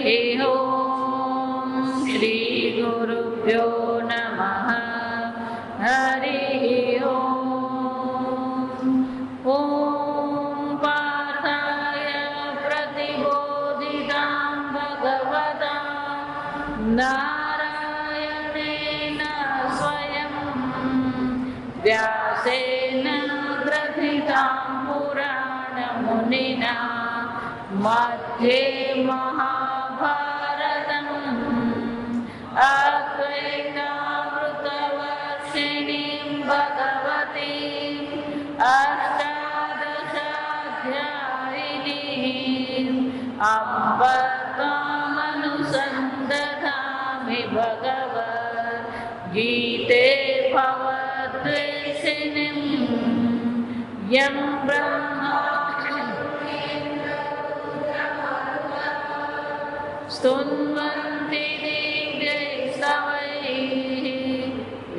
ओम श्री गुरुभ्यो नमः। हरि ओम। ओम पार्थाय प्रतिबोधितां भगवता नारायणेन स्वयं व्यासेन ग्रथितां पुराणमुनिना मध्ये महाभारतम् अद्वैतामृतवर्षिणीं भगवतीम् अष्टादशाध्यायिनीम् अम्ब त्वामनुसन्दधामि भगवद्गीते भवद्वेषिणीं यं ब्रह्मा स्तुन्वन्ति दिव्यैस्तवैः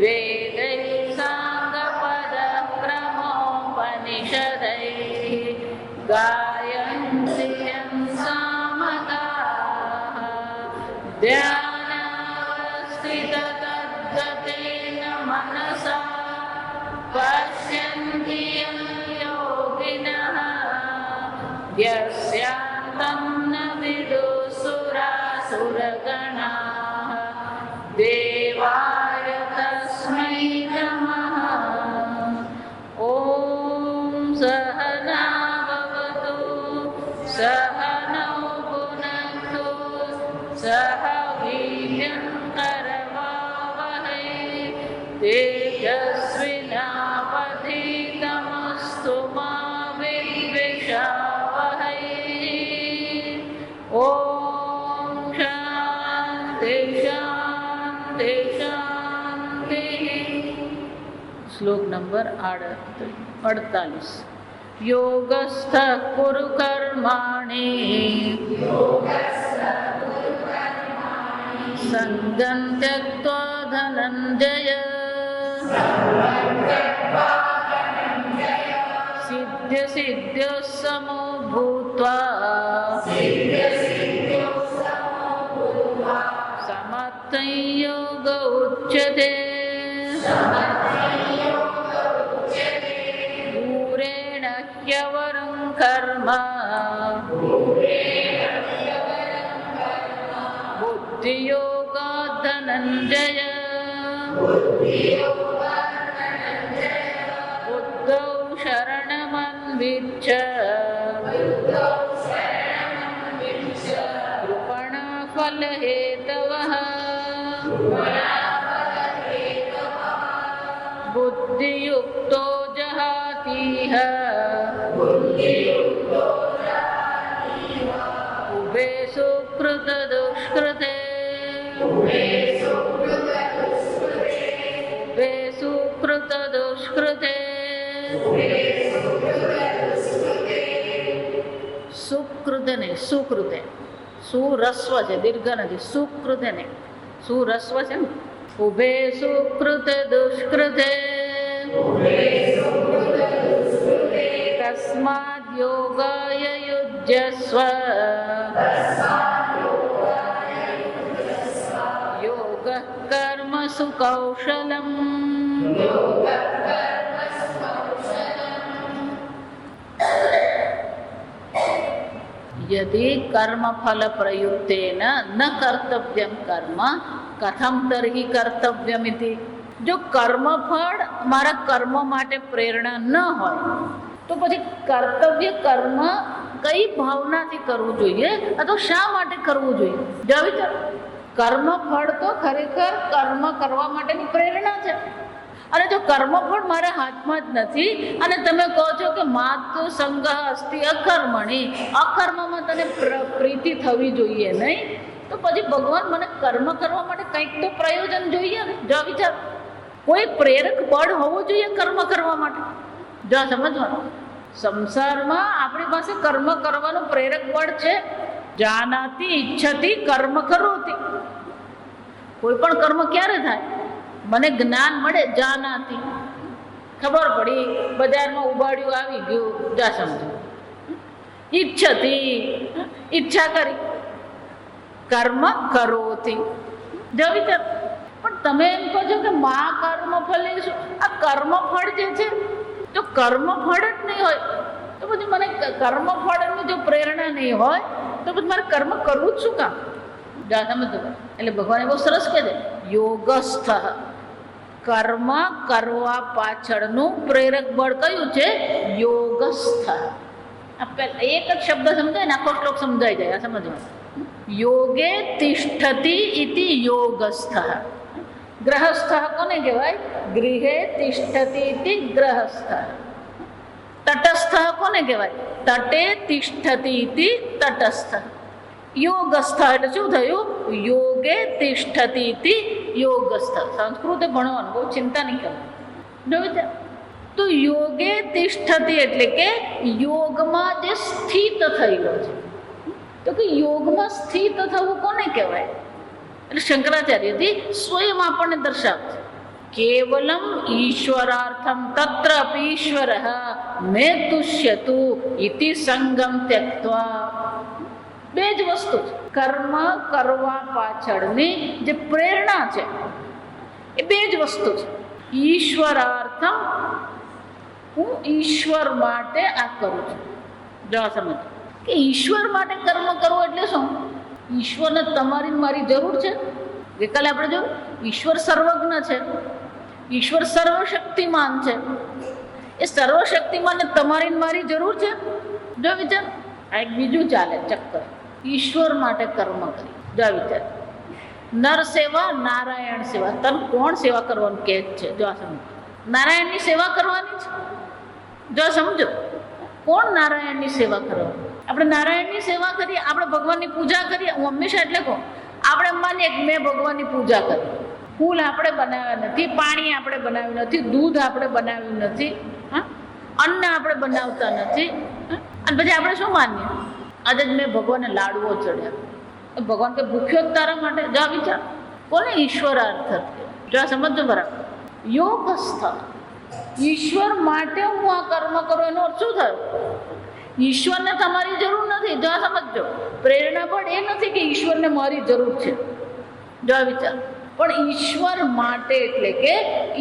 वेदैः साङ्गपदक्रमोपनिषदैः गायन्ति यं सामगाः ध्यानावस्थिततद्गतेन मनसा पश्यन्ति यं योगिनः यस्यान्तं न विदुसुरासुरगणाः देवाय तस्मै नमः। ॐ सहना भवतु सहनौ भुनक्तु सह वीर्यं करवावहै तेजस्विनावधीतमस्तु मा विद्विषावहै। ओम शांति शांति शांति। श्लोक नंबर 48। योगस्थः कुरु कर्माणि संगं त्यक्त्वा धनञ्जय सिद्ध्य सिद्ध्योः समो भूत्वा समर्थं योग उच्यते। दूरेण ह्यवरं कर्म बुद्धियोगात् धनञ्जय। बुद्धौ शरणमन्विच्छ कृपणा फलहेतवः। बुद्धियुक्तो जहातीह उभे सुकृतदुष्कृते। उभे सुकृतदुष्कृते। સુકૃતને સુકૃતે સુરસ્વ છે દીર્ઘ નથી સુકૃતે ને સુરસ્વ છે ને ઉભે સુકૃતે દુષ્કૃતે તસ્માદ યોગાય યુજ્યસ્વ યોગ કર્મસુ કૌશલમ यदि कर्म फल प्रयुक्तेन न कर्तव्यम कर्म कथम तर्हि कर्तव्यमिति। जो कर्म फल मारा कर्म माटे प्रेरणा न होय तो પછી કર્તવ્ય કર્મ કઈ ભાવનાથી કરવું જોઈએ અથવા શા માટે કરવું જોઈએ? જો વિચાર કર્મ ફળ તો ખરેખર કર્મ કરવા માટેની પ્રેરણા છે અને જો કર્મફળ મારા હાથમાં જ નથી અને તમે કહો છો કે માતુ સંગ અસ્તિ અકર્મણી, અકર્મમાં તને પ્રીતિ થવી જોઈએ નહીં, તો પછી ભગવાન મને કર્મ કરવા માટે કંઈક તો પ્રયોજન જોઈએ ને. જો વિચાર કોઈ પ્રેરક બળ હોવું જોઈએ કર્મ કરવા માટે. જો સમજવાનું સંસારમાં આપણી પાસે કર્મ કરવાનું પ્રેરક બળ છે. જાનાતી ઈચ્છતી કર્મ કરોતી. કોઈ પણ કર્મ ક્યારે થાય? મને જ્ઞાન મળે જાનાતી, ખબર પડી બજારમાં ઉબાડ્યું આવી ગયું, જા સમજો. ઈચ્છતી ઈચ્છા કરી કર્મ કરોતિ. જો વિચાર, પણ તમે એમ કહો છો કે મા કર્મ ફલેશું, આ કર્મફળ જે છે તો કર્મફળ જ નહીં હોય તો પછી મને કર્મફળની જો પ્રેરણા નહીં હોય તો પછી મારે કર્મ કરવું જ શું કામ? સમજો. એટલે ભગવાન બહુ સરસ કહે છે, યોગસ્થ. કર્મ કરવા પાછળનું પ્રેરક બળ કયું છે? યોગસ્થ. એક જ શબ્દ સમજાય ને આખો શ્લોક સમજાઈ જાય. આ સમજવા. યોગે તિષ્ઠતિ ઇતિ યોગસ્થ. ગ્રહસ્થ કોને કહેવાય? ગૃહે તિષ્ઠતિ ઇતિ ગ્રહસ્થ. તટસ્થ કોને કહેવાય? તટે તિષ્ઠતિ ઇતિ તટસ્થ. યોગસ્થ એટલે શું થયું? યોગે તિષ્ઠતિ ઇતિ યોગસ્થ. સંસ્કૃત ભણવાનું, બહુ ચિંતા નહીં કરવાની. જો વિચાર, તો યોગે તિષ્ઠતિ એટલે કે યોગમાં જે સ્થિત થયેલો છે. તો કે યોગમાં સ્થિત થવું કોને કહેવાય? એટલે શંકરાચાર્યથી સ્વયં આપણને દર્શાવે છે. કેવલમ ઈશ્વરાર્થમ તત્ર ઈશ્વર મે તુષ્યતુ ઇતિ સંગમ ત્યક્ત્વા. બે જ વસ્તુ છે. કર્મ કરવા પાછળની જે પ્રેરણા છે એ બે જ વસ્તુ છે. ઈશ્વરાર્થમ, હું ઈશ્વર માટે આ કરું છું. જો સમજ કે ઈશ્વર માટે કર્મ કરવું એટલે શું? ઈશ્વરને તમારી મારી જરૂર છે. ગઈકાલે આપણે જોયું, ઈશ્વર સર્વજ્ઞ છે, ઈશ્વર સર્વશક્તિમાન છે. એ સર્વશક્તિમાનને તમારી મારી જરૂર છે? જો વિચાર, આ એક બીજું ચાલે ચક્કર. ઈશ્વર માટે કર્મ કરી. જો વિચાર, નર સેવા નારાયણ સેવા. તને કોણ સેવા કરવાનું કહે છે? જો સમજો, નારાયણની સેવા કરવાની છે. જો સમજો, કોણ નારાયણની સેવા કરવાની? આપણે નારાયણની સેવા કરીએ, આપણે ભગવાનની પૂજા કરીએ. હું હંમેશા એટલે કહું, આપણે માનીએ કે મેં ભગવાનની પૂજા કરી. ફૂલ આપણે બનાવ્યા નથી, પાણી આપણે બનાવ્યું નથી, દૂધ આપણે બનાવ્યું નથી, અન્ન આપણે બનાવતા નથી, અને પછી આપણે શું માનીએ? આજે જ મેં ભગવાનને લાડવો ચડ્યા. ભગવાન કે ભૂખ્યો જ તારા માટે? જા વિચાર, કોને ઈશ્વરાર્થ? જો સમજો બરાબર. યોગસ્થ, ઈશ્વર માટે હું આ કર્મ કરું, એનો અર્થ શું થયો? ઈશ્વરને તમારી જરૂર નથી. જો સમજો, પ્રેરણા પણ એ નથી કે ઈશ્વરને મારી જરૂર છે. જો વિચાર, પણ ઈશ્વર માટે એટલે કે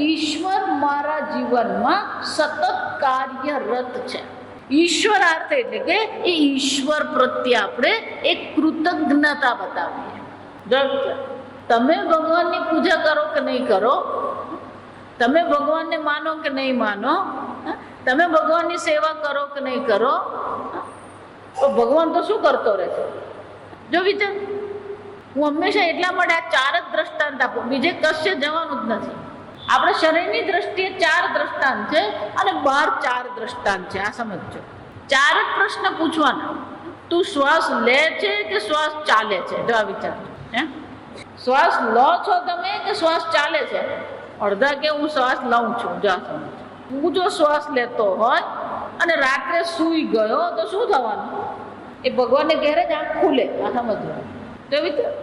ઈશ્વર મારા જીવનમાં સતત કાર્યરત છે. ઈશ્વરાર્થ એટલે કે એ ઈશ્વર પ્રત્યે આપણે એક કૃતજ્ઞતા બતાવીએ. જો વિચાર, તમે ભગવાનની પૂજા કરો કે નહીં કરો, તમે ભગવાનને માનો કે નહીં માનો, તમે ભગવાનની સેવા કરો કે નહીં કરો, તો ભગવાન તો શું કરતો રહે છે? જો વિચાર, હું હંમેશા એટલા માટે આ ચાર જ દ્રષ્ટાંત આપું, બીજે કશે જવાનું જ નથી. આપણે શરીરની દ્રષ્ટિએ ચાર દ્રષ્ટાંત છે અને બહાર ચાર દ્રષ્ટાંત છે. આ સમજો, ચાર જ પ્રશ્ન પૂછવાના. તું શ્વાસ લે છે કે શ્વાસ ચાલે છે? જો આ વિચાર, શ્વાસ લો છો તમે કે શ્વાસ ચાલે છે? અડધા કે હું શ્વાસ લઉં છું. જો સમજો, હું જો શ્વાસ લેતો હોય અને રાત્રે સૂઈ ગયો તો શું થવાનું? એ ભગવાનને ઘેરે જ આંખ ખુલે. આ સમજવાનું. તો વિચાર,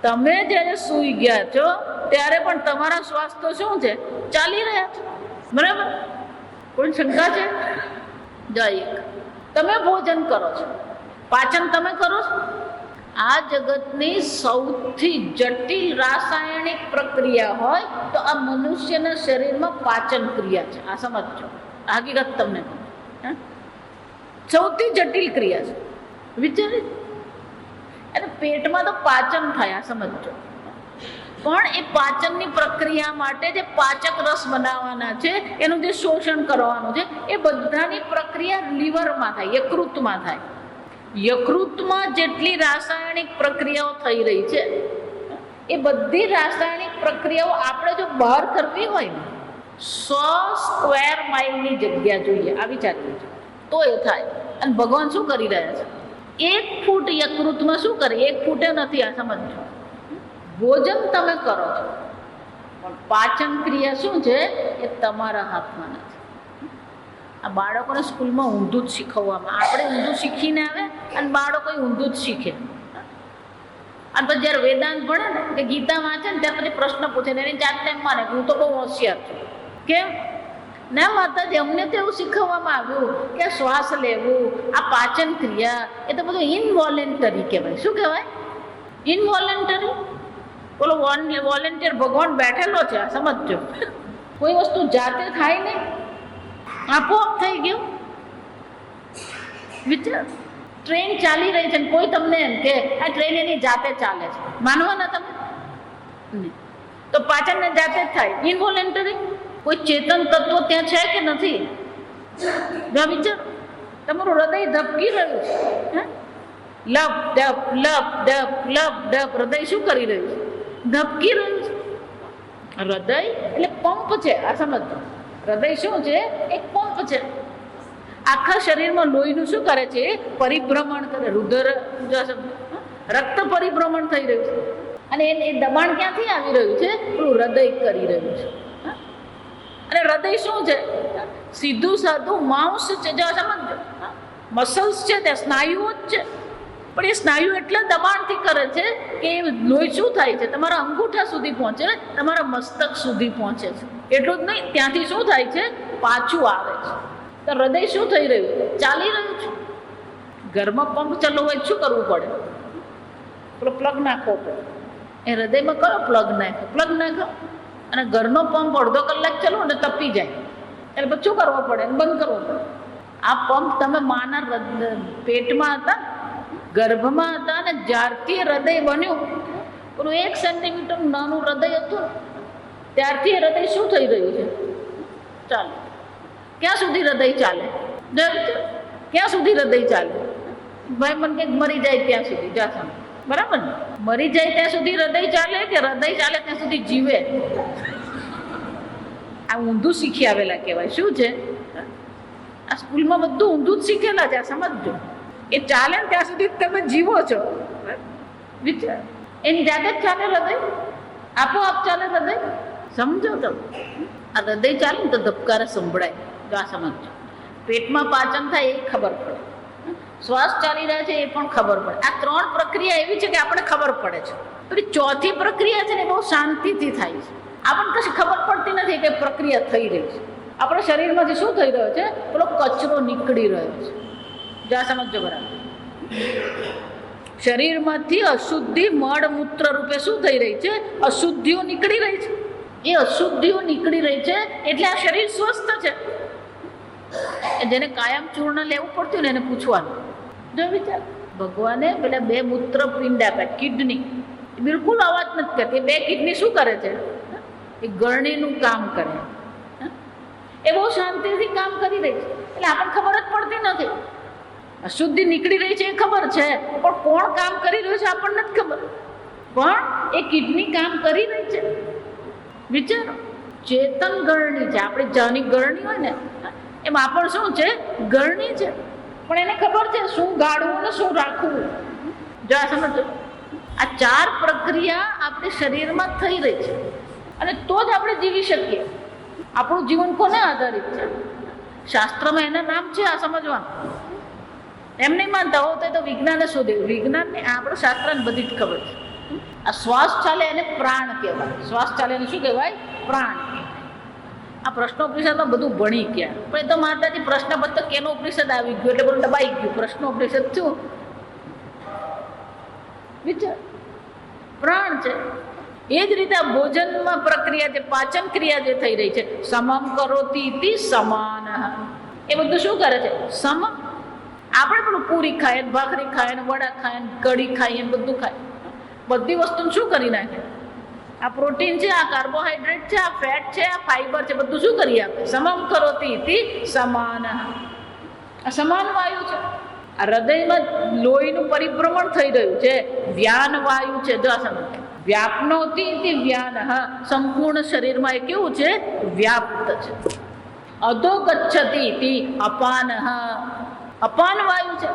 તમે જ્યારે સૂઈ ગયા છો ત્યારે પણ તમારા શ્વાસ તો શું છે? ચાલી રહ્યા છે. બરાબર? કોઈ શંકા છે? જો એક, તમે ભોજન કરો છો, પાચન તમે કરો છો. આ જગતની સૌથી જટિલ રાસાયણિક પ્રક્રિયા હોય તો આ મનુષ્યના શરીરમાં પાચન ક્રિયા છે. આ સમજો, હકીકત તમને કહું, સૌથી જટિલ ક્રિયા છે. વિચારી, અને પેટમાં તો પાચન થાય. આ સમજો, પણ એ પાચનની પ્રક્રિયા માટે જે પાચક રસ બનાવવાના છે, એનું જે શોષણ કરવાનું છે, એ બધાની પ્રક્રિયા લીવરમાં થાય, યકૃતમાં થાય. યકૃતમાં જેટલી રાસાયણિક પ્રક્રિયાઓ થઈ રહી છે એ બધી રાસાયણિક પ્રક્રિયાઓ આપણે જો બહાર કરવી હોય ને 100 સ્ક્વેર માઇલની જગ્યા જોઈએ. આ વિચારીએ છે તો એ થાય. અને ભગવાન શું કરી રહ્યા છે? 1 ફૂટ યકૃતમાં શું કરે? 1 ફૂટે નથી. આ સમજો, ભોજન તમે કરો છો પણ પાચન ક્રિયા શું છે એ તમારા હાથમાં નથી. આ બાળકોને સ્કૂલમાં ઊંધું જ શીખવવામાં, આપણે ઊંધું શીખીને આવે અને બાળકો ઊંધું જ શીખે. અને પછી જ્યારે વેદાંત ભણે ને કે ગીતા વાંચે ને ત્યારે પછી પ્રશ્ન પૂછે ને એની જાતને એમ માને હું તો બહુ હોશિયાર છું. કેમ? ના માતાજી, અમને તો એવું શીખવવામાં આવ્યું કે શ્વાસ લેવું, આ પાચન ક્રિયા, એ તો બધું ઇનવોલેન્ટરી કહેવાય. શું કહેવાય? ઇનવોલેન્ટરી. બોલો વોલેન્ટિયર ભગવાન બેઠેલો છે, સમજજો. કોઈ વસ્તુ જાતે થાય નહીં, આપોઆપ થઈ ગયું. વિચાર, ટ્રેન ચાલી રહી છે ને કોઈ તમને એમ કે આ ટ્રેન એની જાતે ચાલે છે, માનવાના તમે? નહીં. તો પાછળને જાતે જ થાય, ઇનવોલેન્ટરી. કોઈ ચેતન તત્વ ત્યાં છે કે નથી? વિચાર, તમારું હૃદય ધબકી રહ્યું છે, લપ ડપ લપ ડપ લપ ડપ. હૃદય શું કરી રહ્યું છે? ધબકી રહ્યું છે. હૃદય એટલે પંપ છે, આ સમજો. હૃદય શું છે? એક પંપ છે. આખા શરીરમાં લોહીનું શું કરે છે? પરિભ્રમણ કરે. રુધિર, રક્ત પરિભ્રમણ થઈ રહ્યું છે. અને એ દબાણ ક્યાંથી આવી રહ્યું છે? પેલું હૃદય કરી રહ્યું છે. અને હૃદય શું છે? સીધું સાધું માઉસ છે, જો સમજો. મસલ્સ છે, ત્યાં સ્નાયુઓ જ છે. પણ એ સ્નાયુ એટલા દબાણથી કરે છે કે એ લોહી શું થાય છે? તમારા અંગૂઠા સુધી પહોંચે, તમારા મસ્તક સુધી પહોંચે છે. એટલું જ નહીં, ત્યાંથી શું થાય છે? પાછું આવે છે. તો હૃદય શું થઈ રહ્યું? ચાલી રહ્યું છે. ઘરમાં પંપ ચાલુ હોય શું કરવું પડે? પેલો પ્લગ નાખવો પડે. એ હૃદયમાં કયો પ્લગ નાખો? પ્લગ નાખો. અને ઘરનો પંપ અડધો કલાક ચાલો ને તપી જાય, એટલે પછી શું કરવો પડે? બંધ કરવો પડે. આ પંપ તમે માના પેટમાં હતા, ગર્ભમાં હતા, અને જ્યારથી હૃદય બન્યું, પેલું 1 સેન્ટીમીટર નાનું હૃદય હતું, ત્યારથી હૃદય શું થઈ રહ્યું છે? ચાલે. ક્યાં સુધી હૃદય ચાલે? ક્યાં સુધી હૃદય ચાલે? ભાઈ મને કંઈક મરી જાય ત્યાં સુધી, જાસમ, બરાબર ને? મરી જાય ત્યાં સુધી હૃદય ચાલે કે હૃદય ચાલે ત્યાં સુધી જીવે? આ ઊંધું શીખી આવેલા કહેવાય. શું છે? આ સ્કૂલમાં બધું ઊંધું જ શીખેલા છે, આ સમજજો. એ ચાલે ને ત્યાં સુધી તમે જીવો છો. વિચાર, એની જાતે જ ચાલે હૃદય, આપોઆપ ચાલે હૃદય. સમજો તમે, આ હૃદય ચાલે ને તો ધબકારા સંભળાય. તો આ સમજો. પેટમાં પાચન થાય એ ખબર પડે, શ્વાસ ચાલી રહ્યા છે એ પણ ખબર પડે. આ 3 પ્રક્રિયા એવી છે કે આપણે ખબર પડે છે. પછી ચોથી પ્રક્રિયા છે ને બહુ શાંતિથી થાય છે. આપણને કશી ખબર પડતી નથી કે પ્રક્રિયા થઈ રહી છે. આપણા શરીરમાંથી શું થઈ રહ્યો છે? પેલો કચરો નીકળી રહ્યો છે. જ્યાં સમજો બરાબર. શરીરમાંથી અશુદ્ધિ મળમૂત્ર રૂપે શું થઈ રહી છે? અશુદ્ધિઓ નીકળી રહી છે. એ અશુદ્ધિઓ નીકળી રહી છે એટલે આ શરીર સ્વસ્થ છે. જેને કાયમ ચૂર્ણ લેવું પડતું ને એને પૂછવાનું. જો વિચાર, ભગવાને પેલા 2 મૂત્રપિંડ આપ્યા, કિડની. બિલકુલ અવાજ નથી કરતી. 2 કિડની શું કરે છે? એ ગરણીનું કામ કરે. એ બહુ શાંતિથી કામ કરી રહી છે. એટલે આપણને ખબર જ પડતી નથી. અશુદ્ધિ નીકળી રહી છે એ ખબર છે, પણ કોણ કામ કરી રહ્યું છે આપણને નથી ખબર. પણ એ કિડની કામ કરી રહી છે. વિચારો, ચેતન ગરણી છે. આપણે જાની ગરણી હોય ને એમાં પણ શું છે? ગરણી છે. પણ એને ખબર છે શું ગાળવું ને શું રાખવું. જો આ સમજો, આ 4 પ્રક્રિયા આપણી શરીરમાં થઈ રહી છે, અને તો જ આપણે જીવી શકીએ. આપણું જીવન કોને આધારિત છે? શાસ્ત્રમાં એના નામ છે, આ સમજવાનું. એમ નહીં માનતા હો તો વિજ્ઞાને શોધ્યું. વિજ્ઞાનને આપણું શાસ્ત્રને બધી જ ખબર છે. આ શ્વાસ ચાલે એને પ્રાણ કહેવાય. શ્વાસ ચાલે એને શું કહેવાય? પ્રાણ કહેવાય. આ પ્રશ્નોપનિષદમાં બધું ભણી ગયા, પણ એ તો માતાજી પ્રશ્નપત્ર કેનો ઉપનિષદ આવી ગયું એટલે બધું દબાઈ ગયું. પ્રશ્નોપનિષદ શું? વિચાર, પ્રાણ છે. એ જ રીતે ભોજનમાં પ્રક્રિયા છે, પાચન ક્રિયા જે થઈ રહી છે, સમમ કરોતિ ઇતિ સમાન. એ બધું શું કરે છે? સમ. આપણે પેલું પૂરી ખાઈએ, ભાખરી ખાઈએ, વડા ખાઈએ, કઢી ખાઈએ, બધું ખાય. બધી વસ્તુ શું કરી નાખે? આ પ્રોટીન છે, આ કાર્બોહાઈડ્રેટ છે, આ ફેટ છે, આ ફાઈબર છે, બધું શું કરી આપે? સમમ કરોતિ ઇતિ સમાન. આ સમાન વાયુ છે. આ હૃદયમાં લોહીનું પરિભ્રમણ થઈ રહ્યું છે, વ્યાન વાયુ છે. જો આ સમજ, વ્યાપનોતિ ઇતિ વ્યાન. સંપૂર્ણ શરીરમાં એ કેવું છે? વ્યાપ્ત છે. અધો ગચ્છતિ ઇતિ અપાન. અપાન વાયુ છે.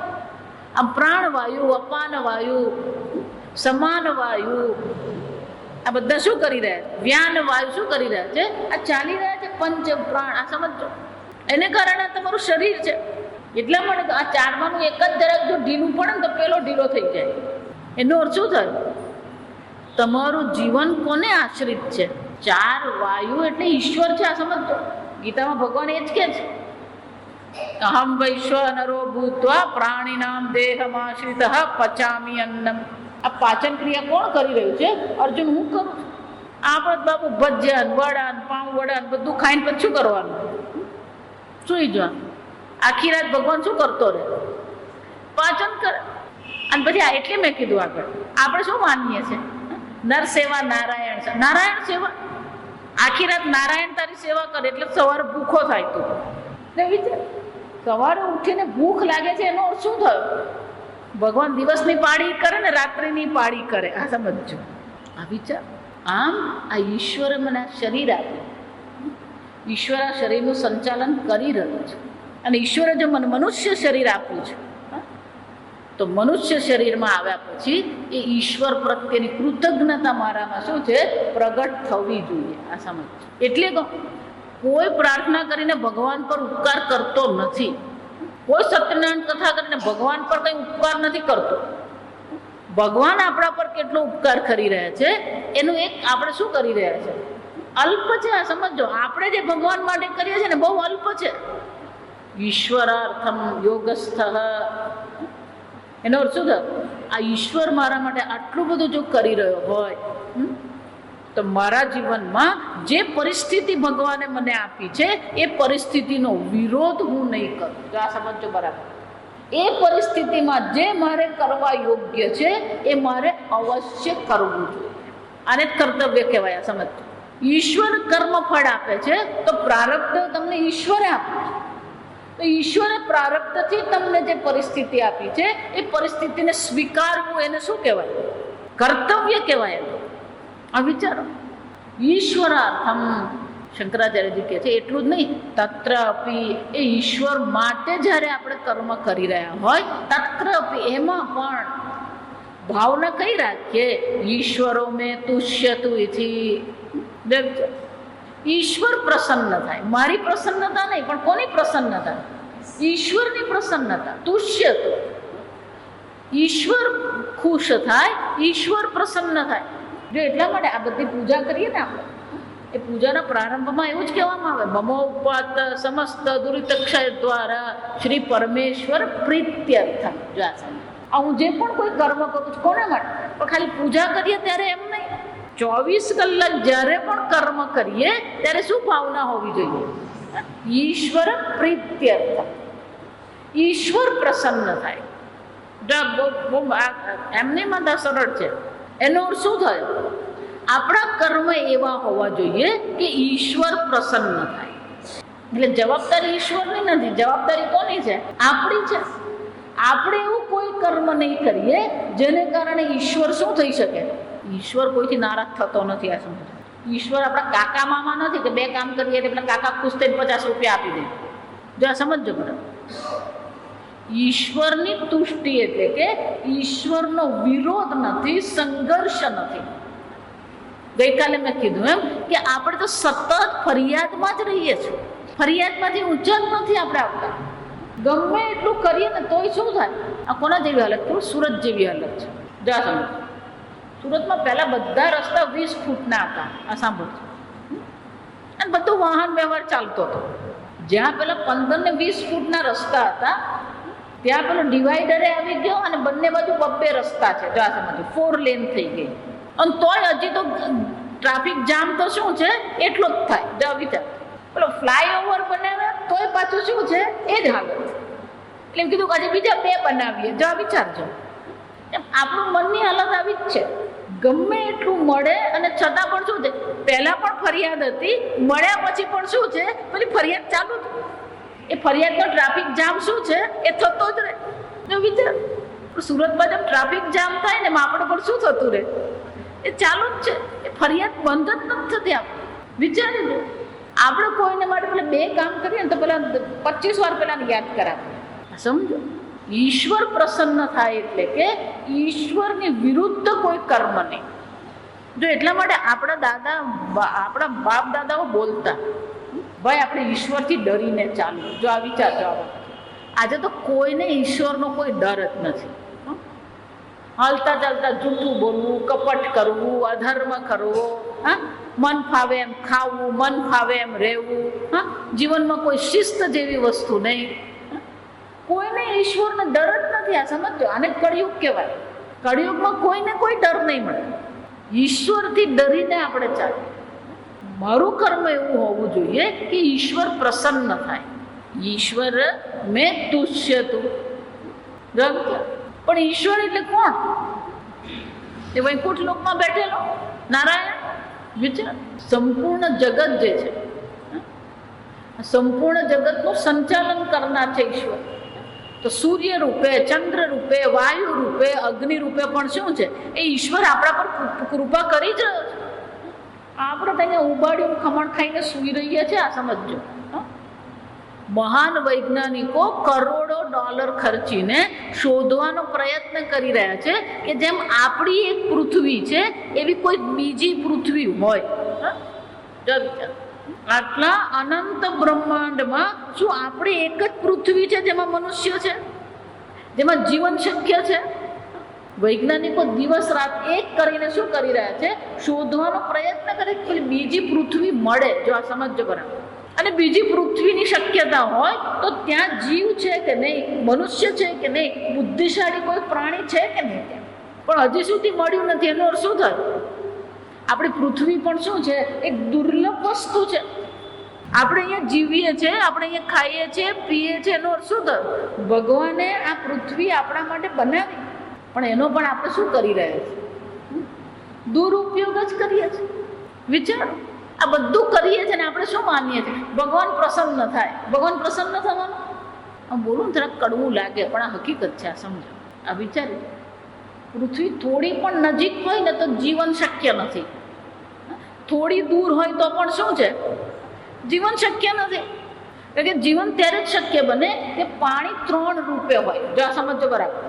આમ પ્રાણ વાયુ, અપાન વાયુ, સમાન વાયુ, આ બધા શું કરી રહ્યા? વ્યાન વાયુ શું કરી રહ્યા છે? આ ચાલી રહ્યા છે પંચ પ્રાણ. આ સમજો, એને કારણે તમારું શરીર છે. એટલા માટે આ 4માંનું એક જ જરાક જો ઢીલું પડે ને તો પેલો ઢીલો થઈ જાય. એનો અર્થ શું થાય? તમારું જીવન કોને આશ્રિત છે? 4 વાયુ એટલે ઈશ્વર છે. આ સમજો, ગીતામાં ભગવાન એ જ કહે છે, અહમ વૈશ્વ નરો ભૂત્વા પ્રાણીનામ દેહમાશ્રિતઃ પચામિ અન્નમ. આ પાચન ક્રિયા કોણ કરી રહ્યું છે? અર્જુન હું કરું છું. આપણે બાપુ ભજીયા વડા પાઉં વડા બધું ખાઈને પછી શું કરવાનું? સુઈ જવાનું. આખી રાત ભગવાન શું કરતો રહે? પાચન કરે. અને પછી એટલે મેં કીધું આગળ આપણે શું માનીએ છીએ? નર સેવા નારાયણ સેવા. નારાયણ સેવા આખી રાત નારાયણ તારી સેવા કરે એટલે સવારે ભૂખો થાય તું ને વિચાર. સવારે ઉઠીને ભૂખ લાગે છે એનો અર્થ શું થયો? ભગવાન દિવસની પાળી કરે ને રાત્રિની પાળી કરે. આ સમજો, આ વિચાર. આમ આ ઈશ્વરે મને આ શરીર આપ્યું. ઈશ્વર આ શરીરનું સંચાલન કરી રહ્યું છે. અને ઈશ્વરે જો મને મનુષ્ય શરીર આપ્યું છે તો મનુષ્ય શરીરમાં આવ્યા પછી એ ઈશ્વર પ્રત્યેની કૃતજ્ઞતા મારામાં શું છે? પ્રગટ થવી જોઈએ. આ સમજ. એટલે કોઈ પ્રાર્થના કરીને ભગવાન પર ઉપકાર કરતો નથી. કોઈ સત્યનારાયણ કથા કરીને ભગવાન પર કંઈ ઉપકાર નથી કરતો. ભગવાન આપણા પર કેટલો ઉપકાર કરી રહ્યા છે એનું એક આપણે શું કરી રહ્યા છે? અલ્પ છે. આ સમજો, આપણે જે ભગવાન માટે કરીએ છીએ ને બહુ અલ્પ છે. ઈશ્વરાર્થમ યોગસ્થ, એનો અર્થ શું થાય? આ ઈશ્વર મારા માટે આટલું બધું જો કરી રહ્યો હોય તો મારા જીવનમાં જે પરિસ્થિતિ ભગવાને મને આપી છે એ પરિસ્થિતિનો વિરોધ હું નહીં કરું. જો આ સમજો બરાબર. એ પરિસ્થિતિમાં જે મારે કરવા યોગ્ય છે એ મારે અવશ્ય કરવું જોઈએ. આને જ કર્તવ્ય કહેવાય. આ સમજ. ઈશ્વર કર્મ ફળ આપે છે તો પ્રારબ્ધ તમને ઈશ્વરે આપ્યું છે. તો ઈશ્વરે પ્રારબ્ધથી તમને જે પરિસ્થિતિ આપી છે એ પરિસ્થિતિને સ્વીકારવું એને શું કહેવાય? કર્તવ્ય કહેવાય. આ વિચારો. ઈશ્વરાર્થમ શંકરાચાર્યજી કહે છે એટલું જ નહીં, તત્ર અપી એ ઈશ્વર માટે જ્યારે આપણે કર્મ કરી રહ્યા હોય તત્ર અપી એમાં પણ ભાવના કઈ રાખીએ? ઈશ્વરો મેં તુષ્યતુ ઇતિ. ઈશ્વર પ્રસન્ન થાય. મારી પ્રસન્નતા નહીં પણ કોની પ્રસન્નતા? ઈશ્વરની પ્રસન્નતા. તુષ્યતુ, ઈશ્વર ખુશ થાય, ઈશ્વર પ્રસન્ન થાય. જો એટલા માટે આ બધી પૂજા કરીએ ને આપણે, એ પૂજાના પ્રારંભમાં એવું જ કહેવામાં આવે, મમોપાત સમસ્ત દુરિતક્ષય દ્વારા શ્રી પરમેશ્વર પ્રીત્યર્થમ. જો આ હું જે પણ કોઈ કર્મ કરું છું કોના માટે? પણ ખાલી પૂજા કરીએ ત્યારે એમ નહીં. 24 કલાક જ્યારે પણ કર્મ કરીએ ત્યારે શું ભાવના હોવી જોઈએ? ઈશ્વર પ્રીત્યર્થમ. ઈશ્વર પ્રસન્ન થાય. એમને માતા સરળ છે. એનો અર્થ શું થયો? આપણા કર્મ એવા હોવા જોઈએ કે ઈશ્વર પ્રસન્ન થાય. એટલે જવાબદારી ઈશ્વરની નથી, જવાબદારી કોની છે? આપણી છે. આપણે એવું કોઈ કર્મ નહીં કરીએ જેને કારણે ઈશ્વર શું થઈ શકે? ઈશ્વર કોઈથી નારાજ થતો નથી. આ સમજો. ઈશ્વર આપણા કાકા મામા નથી કે 2 કામ કરીએ એટલે પેલા કાકા ખુશ થઈને 50 રૂપિયા આપી દે. જો આ સમજો બરાબર. ઈશ્વરની તુષ્ટિ એટલે કે ઈશ્વરનો વિરોધ નથી, સંઘર્ષ નથી. ગઈકાલે મેં કીધું એમ કે આપણે તો સતત ફરિયાદમાં જ રહીએ છીએ. ફરિયાદમાંથી ઊંચા જ નથી આપણે આવતા. ગમે એટલું કરીએ ને તોય શું થાય? આ કોના જેવી હાલત? કેવું? સુરત જેવી હાલત છે. જા સમજો. સુરતમાં પહેલા બધા રસ્તા 20 ફૂટના હતા. આ સાંભળજો. અને બધું વાહન વ્યવહાર ચાલતો હતો. જ્યાં પેલા 15 ને 20 ફૂટના રસ્તા હતા ત્યાં પેલો ડિવાઈડરે આવી ગયો અને બંને બાજુ 2 રસ્તા છે. જો આ સમજો. 4 લેન થઈ ગઈ. અને તોય હજી તો ટ્રાફિક જામ તો શું છે એટલો જ થાય. જો વિચાર. પેલો ફ્લાયઓવર બનાવે તોય પાછું શું છે એ જ હાલત. એટલે એમ કીધું કે હજી બીજા 2 બનાવીએ. જો વિચારજો. એમ આપણું મનની હાલત આવી જ છે. ગમે એટલું મળે અને છતાં પણ શું છે? પહેલા પણ ફરિયાદ હતી, મળ્યા પછી પણ શું છે? પેલી ફરિયાદ ચાલુ જ. એ ફરિયાદનો ટ્રાફિક જામ શું છે એ થતો જ રહે. જો વિચાર. સુરતમાં જેમ ટ્રાફિક જામ થાય ને આપણે પણ શું થતું રહે? એ ચાલુ જ છે. એ ફરિયાદ બંધ જ નથી થતી. આપણે વિચારી લો. આપણે કોઈને માટે પેલા 2 કામ કરીએ ને તો પેલા 25 વાર પેલા યાદ કરાવે. સમજો. ઈશ્વર પ્રસન્ન થાય એટલે કે ઈશ્વરની વિરુદ્ધ કોઈ કર્મ નહીં. જો એટલા માટે આપણા બાપ દાદાઓ બોલતા, ભાઈ આપણે ઈશ્વરથી ડરીને ચાલવું. જો આ વિચારજો. આજે તો કોઈને ઈશ્વરનો કોઈ ડર જ નથી. હાલતા ચાલતા જૂઠું બોલવું, કપટ કરવું, અધર્મ કરવો, મન ફાવે એમ ખાવું, મન ફાવે એમ રહેવું, જીવનમાં કોઈ શિસ્ત જેવી વસ્તુ નહીં. કોઈને ઈશ્વરનો ડર જ નથી. આ સમજો. આને કળિયુગ કહેવાય. કળિયુગમાં કોઈને કોઈ ડર નહીં મળે. ઈશ્વરથી ડરીને આપણે ચાલીએ. મારું કર્મ એવું હોવું જોઈએ કે ઈશ્વર પ્રસન્ન થાય. ઈશ્વર મેં તુષ્ય તું. પણ ઈશ્વર એટલે કોણ? એ વૈકુંઠ લોકમાં બેઠેલો નારાયણ. વિચાર, સંપૂર્ણ જગત જે છે, સંપૂર્ણ જગતનું સંચાલન કરનાર છે ઈશ્વર. તો સૂર્ય રૂપે, ચંદ્ર રૂપે, વાયુ રૂપે, અગ્નિ રૂપે પણ શું છે? એ ઈશ્વર આપણા પર કૃપા કરી જ રહ્યો છે. આપણે તો અહીંયા ઉબાડ્યું ખમણ ખાઈને સૂઈ રહીએ છીએ. આ સમજો. મહાન વૈજ્ઞાનિકો કરોડો ડોલર ખર્ચીને શોધવાનો પ્રયત્ન કરી રહ્યા છે કે જેમ આપણી એક પૃથ્વી છે એવી કોઈ બીજી પૃથ્વી હોય. આટલા અનંત બ્રહ્માંડમાં શું આપણી એક જ પૃથ્વી છે જેમાં મનુષ્ય છે, જેમાં જીવન શક્ય છે? વૈજ્ઞાનિકો દિવસ રાત એક કરીને શું કરી રહ્યા છે? શોધવાનો પ્રયત્ન કરે કે બીજી પૃથ્વી મળે. જો આ સમજો બરાબર. અને બીજી પૃથ્વીની શક્યતા હોય તો ત્યાં જીવ છે કે નહીં, મનુષ્ય છે કે નહીં, બુદ્ધિશાળી કોઈ પ્રાણી છે કે નહીં ત્યાં. પણ હજી સુધી મળ્યું નથી. એનો અર્થ શું થાય? આપણી પૃથ્વી પણ શું છે? એક દુર્લભ વસ્તુ છે. આપણે અહીંયા જીવીએ છીએ, આપણે અહીંયા ખાઈએ છીએ, પીએ છીએ. એનો અર્થ શું થાય? ભગવાને આ પૃથ્વી આપણા માટે બનાવી, પણ એનો પણ આપણે શું કરી રહ્યા છીએ? દુરુપયોગ જ કરીએ છીએ. વિચારો, આ બધું કરીએ છીએ ને આપણે શું માનીએ છીએ? ભગવાન પ્રસન્ન થાય. ભગવાન પ્રસન્ન થવાનું, આમ બોલું જરાક કડવું લાગે, પણ આ હકીકત છે. આ સમજો, આ વિચારી. પૃથ્વી થોડી પણ નજીક હોય ને તો જીવન શક્ય નથી. થોડી દૂર હોય તો પણ શું છે? જીવન શક્ય નથી. કારણ કે જીવન ત્યારે જ શક્ય બને કે પાણી 3 રૂપે હોય. જો આ સમજો બરાબર.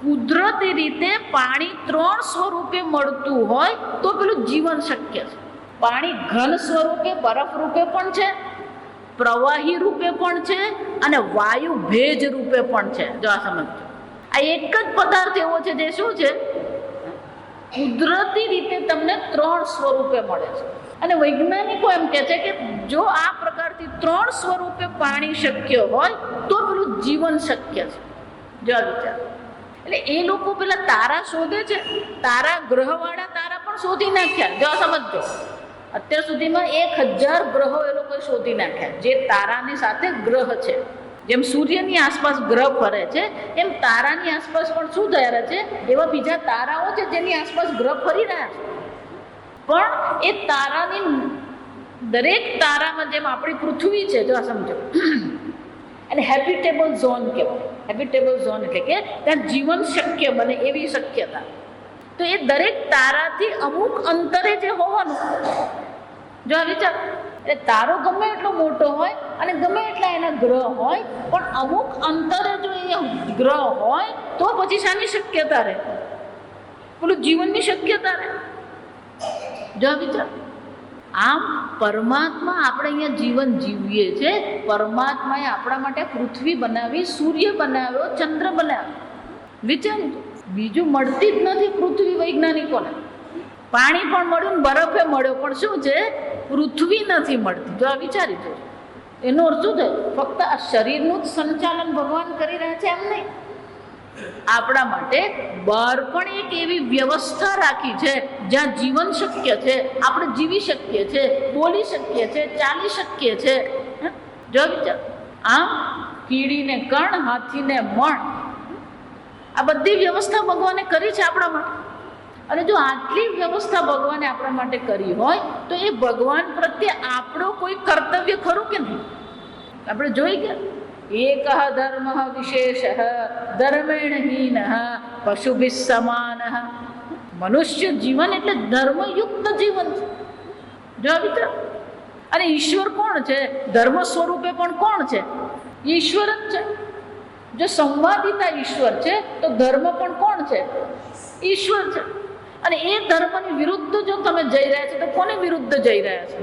કુદરતી રીતે પાણી 3 સ્વરૂપે મળતું હોય તો પેલું જીવન શક્ય છે. પાણી ઘન સ્વરૂપે, બરફ રૂપે પણ છે, પ્રવાહી રૂપે પણ છે, અને વાયુ ભેજ રૂપે પણ છે. જો આ સમજો, આ એક જ પદાર્થ એવો છે જે શું છે? કુદરતી રીતે તમને 3 સ્વરૂપે મળે છે. અને વૈજ્ઞાનિકો એમ કહે છે કે જો આ પ્રકારથી 3 સ્વરૂપે પાણી શક્ય હોય તો પેલું જીવન શક્ય છે. જો આ વિચાર. એટલે એ લોકો પેલા તારા શોધે છે, તારા ગ્રહવાળા તારા પણ શોધી નાખ્યા. જો આ સમજો, અત્યાર સુધીમાં 1000 ગ્રહો એ લોકોએ શોધી નાખ્યા જે તારાની સાથે ગ્રહ છે. જેમ સૂર્યની આસપાસ ગ્રહ ફરે છે એમ તારાની આસપાસ પણ શું થઈ રહ્યા છે? એવા બીજા તારાઓ છે જેની આસપાસ ગ્રહ ફરી રહ્યા છે. પણ એ તારાની દરેક તારામાં જેમ આપણી પૃથ્વી છે, જો આ સમજો, અને હેબિટેબલ ઝોન કહેવાય. હેબિટેબલ ઝોન એટલે કે ત્યાં જીવન શક્ય બને એવી શક્યતા. તો એ દરેક તારાથી અમુક અંતરે જે હોવાનું, જો આ વિચાર. એટલે તારો ગમે એટલો મોટો હોય અને ગમે એટલા એના ગ્રહ હોય, પણ અમુક અંતરે જો એ ગ્રહ હોય તો પછી શાની શક્યતા રહે? પેલું જીવનની શક્યતા રહે. જો આ વિચાર. આમ પરમાત્મા, આપણે અહીંયા જીવન જીવીએ છીએ, પરમાત્માએ આપણા માટે પૃથ્વી બનાવી, સૂર્ય બનાવ્યો, ચંદ્ર બનાવ્યો. વિચાર્યું? બીજું મળતી જ નથી પૃથ્વી વૈજ્ઞાનિકોને. પાણી પણ મળ્યું ને બરફે મળ્યો, પણ શું છે? પૃથ્વી નથી મળતી. જો આ વિચારી જો. એનો અર્થ શું થાય? ફક્ત આ શરીરનું જ સંચાલન ભગવાન કરી રહ્યા છે એમ નહીં. આપણા માટે બહાર પણ એક એવી વ્યવસ્થા રાખી છે જ્યાં જીવન શક્ય છે, આપણે જીવી શકીએ છીએ, બોલી શકીએ છીએ, ચાલી શકીએ છીએ. જો વિચાર. આમ કીડીને કણ, હાથીને મણ, આ બધી વ્યવસ્થા ભગવાને કરી છે આપણા માટે. અને જો આટલી વ્યવસ્થા ભગવાને આપણા માટે કરી હોય તો એ ભગવાન પ્રત્યે આપણો કોઈ કર્તવ્ય ખરું કે નહીં? આપણે જોઈ ગયા. એક ધર્મ વિશેષ ધર્મેણ હીન પશુભિ સમાન. મનુષ્ય જીવન એટલે ધર્મયુક્ત જીવન છે. જો વિચાર. અને ઈશ્વર કોણ છે? ધર્મ સ્વરૂપે પણ કોણ છે? ઈશ્વર જ છે. જો સંવાદિતા ઈશ્વર છે તો ધર્મ પણ કોણ છે? ઈશ્વર છે. અને એ ધર્મની વિરુદ્ધ જો તમે જઈ રહ્યા છો તો કોની વિરુદ્ધ જઈ રહ્યા છો?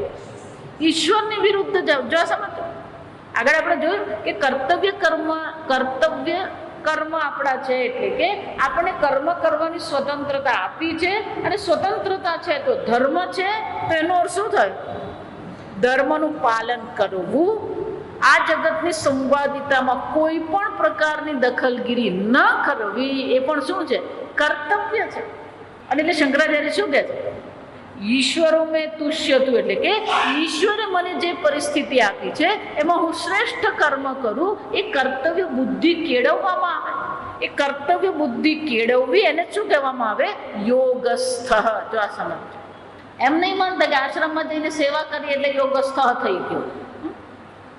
ઈશ્વરની વિરુદ્ધ જાઓ. જો સમજો. આગળ આપણે જોયું કે કર્તવ્ય કર્મ આપણા છે, એટલે કે આપણે કર્મ કરવાની સ્વતંત્રતા આપી છે. અને સ્વતંત્રતા છે તો ધર્મ છે. તો એનો અર્થ શું થાય? ધર્મનું પાલન કરવું. આ જગતની સંવાદિતામાં કોઈ પણ પ્રકારની દખલગીરી ન કરવી, એ પણ શું છે? કર્તવ્ય છે. અને એટલે શંકરાચાર્ય શું કહે છે? ઈશ્વરો મેં તુષ્ય તું, એટલે કે ઈશ્વરે મને જે પરિસ્થિતિ આપી છે એમાં હું શ્રેષ્ઠ કર્મ કરું, એ કર્તવ્ય બુદ્ધિ કેળવવામાં આવે. એ કર્તવ્ય બુદ્ધિ કેળવવી એને શું કહેવામાં આવે? યોગસ્થ. જો આ સમજ, એમ નહીં માનતા કે આશ્રમમાં જઈને સેવા કરીએ એટલે યોગસ્થ થઈ ગયો,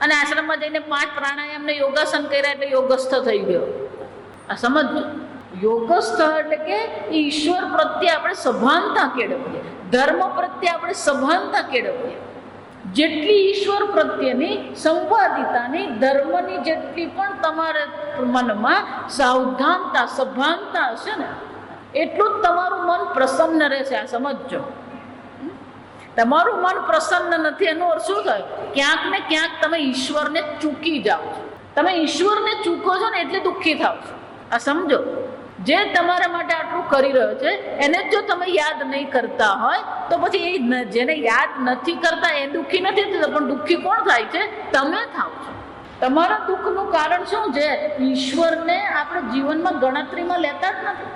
અને આશ્રમમાં જઈને 5 પ્રાણાયામને યોગાસન કર્યા એટલે યોગસ્થ થઈ ગયો. આ સમજજો. યોગસ્થ એટલે કે ઈશ્વર પ્રત્યે આપણે સભાનતા કેળવીએ, ધર્મ પ્રત્યે આપણે સભાનતા કેળવીએ. જેટલી ઈશ્વર પ્રત્યેની સંવાદિતાની, ધર્મની જેટલી પણ તમારા મનમાં સાવધાનતા, સભાનતા હશે ને, એટલું જ તમારું મન પ્રસન્ન રહેશે. આ સમજજો. તમારું મન પ્રસન્ન નથી એનો અર્થ શું થયો? ક્યાંક ને ક્યાંક તમે ઈશ્વરને ચૂકી જાઓ છો. તમે ઈશ્વરને ચૂકો છો ને એટલે દુઃખી થાવ છો. આ સમજો. જે તમારા માટે આટલું કરી રહ્યો છે એને જો તમે યાદ નહીં કરતા હોય તો પછી એ જેને યાદ નથી કરતા એ દુઃખી નથી થતા, પણ દુઃખી કોણ થાય છે? તમે થાવ છો. તમારા દુઃખનું કારણ શું છે? ઈશ્વરને આપણે જીવનમાં ગણતરીમાં લેતા જ નથી.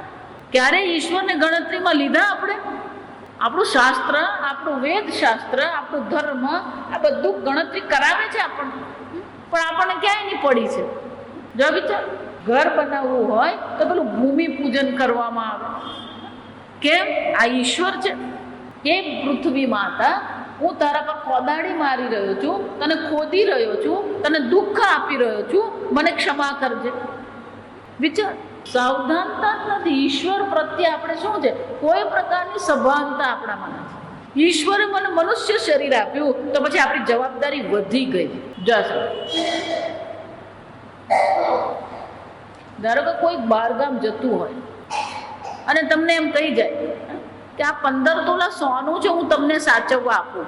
ક્યારેય ઈશ્વરને ગણતરીમાં લીધા આપણે? આપણું શાસ્ત્ર, આપણું વેદ શાસ્ત્ર, આપણું ધર્મ, આ બધું ગણતરી કરાવે છે આપણને, પણ આપણને ક્યાંય નહીં પડી છે. જો વિચાર, ઘર બનાવવું હોય તો પેલું ભૂમિ પૂજન કરવામાં આવે. કેમ? આ ઈશ્વર છે. કે પૃથ્વી માતા, હું તારા પર કોદાળી મારી રહ્યો છું, તને ખોદી રહ્યો છું, તને દુઃખ આપી રહ્યો છું, મને ક્ષમા કરજે. વિચાર, સાવધાનતા નથી. ઈશ્વર પ્રત્યે આપણે શું છે? કોઈ પ્રકારની સભાનતા આપણામાં નથી. ઈશ્વરે મને મનુષ્ય શરીર આપ્યું તો પછી આપણી જવાબદારી વધી ગઈ. ધારો કે કોઈ બહારગામ જતું હોય અને તમને એમ કહી જાય કે આ 15 તોલા સોનું છે, હું તમને સાચવવા આપું,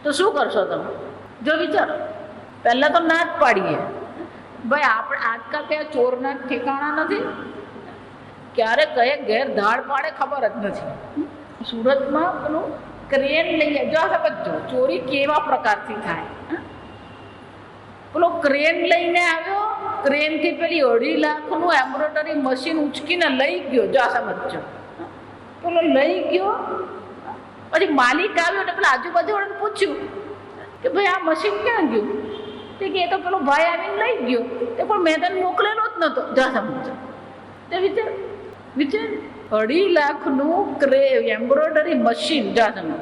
તો શું કરશો તમે? જો વિચારો. પહેલા તો ના જ પાડીએ. ભાઈ, આપણે આજકાલ ત્યાં ચોરના ઠેકાણા નથી. ક્યારે કયે ઘેર ધાડ પાડે ખબર જ નથી. સુરતમાં પેલું ક્રેન લઈએ, જો સમજો ચોરી કેવા પ્રકારથી થાય. પેલો ક્રેન લઈને આવ્યો, ક્રેનથી પેલી 2.5 લાખનું એમ્બ્રોઇડરી મશીન ઉચકીને લઈ ગયો. જો સમજો. પેલો લઈ ગયો, પછી માલિક આવ્યો એટલે પેલા આજુબાજુવાળાને પૂછ્યું કે ભાઈ આ મશીન ક્યાં ગયું? તે કે એ તો પેલો ભાઈ આવીને લઈ ગયો, તે પણ મેં તને મોકલેલો જ નહોતો. જા સમજો. તે વિચાર 2.5 લાખનું એમ્બ્રોઇડરી મશીન. જા સમજો.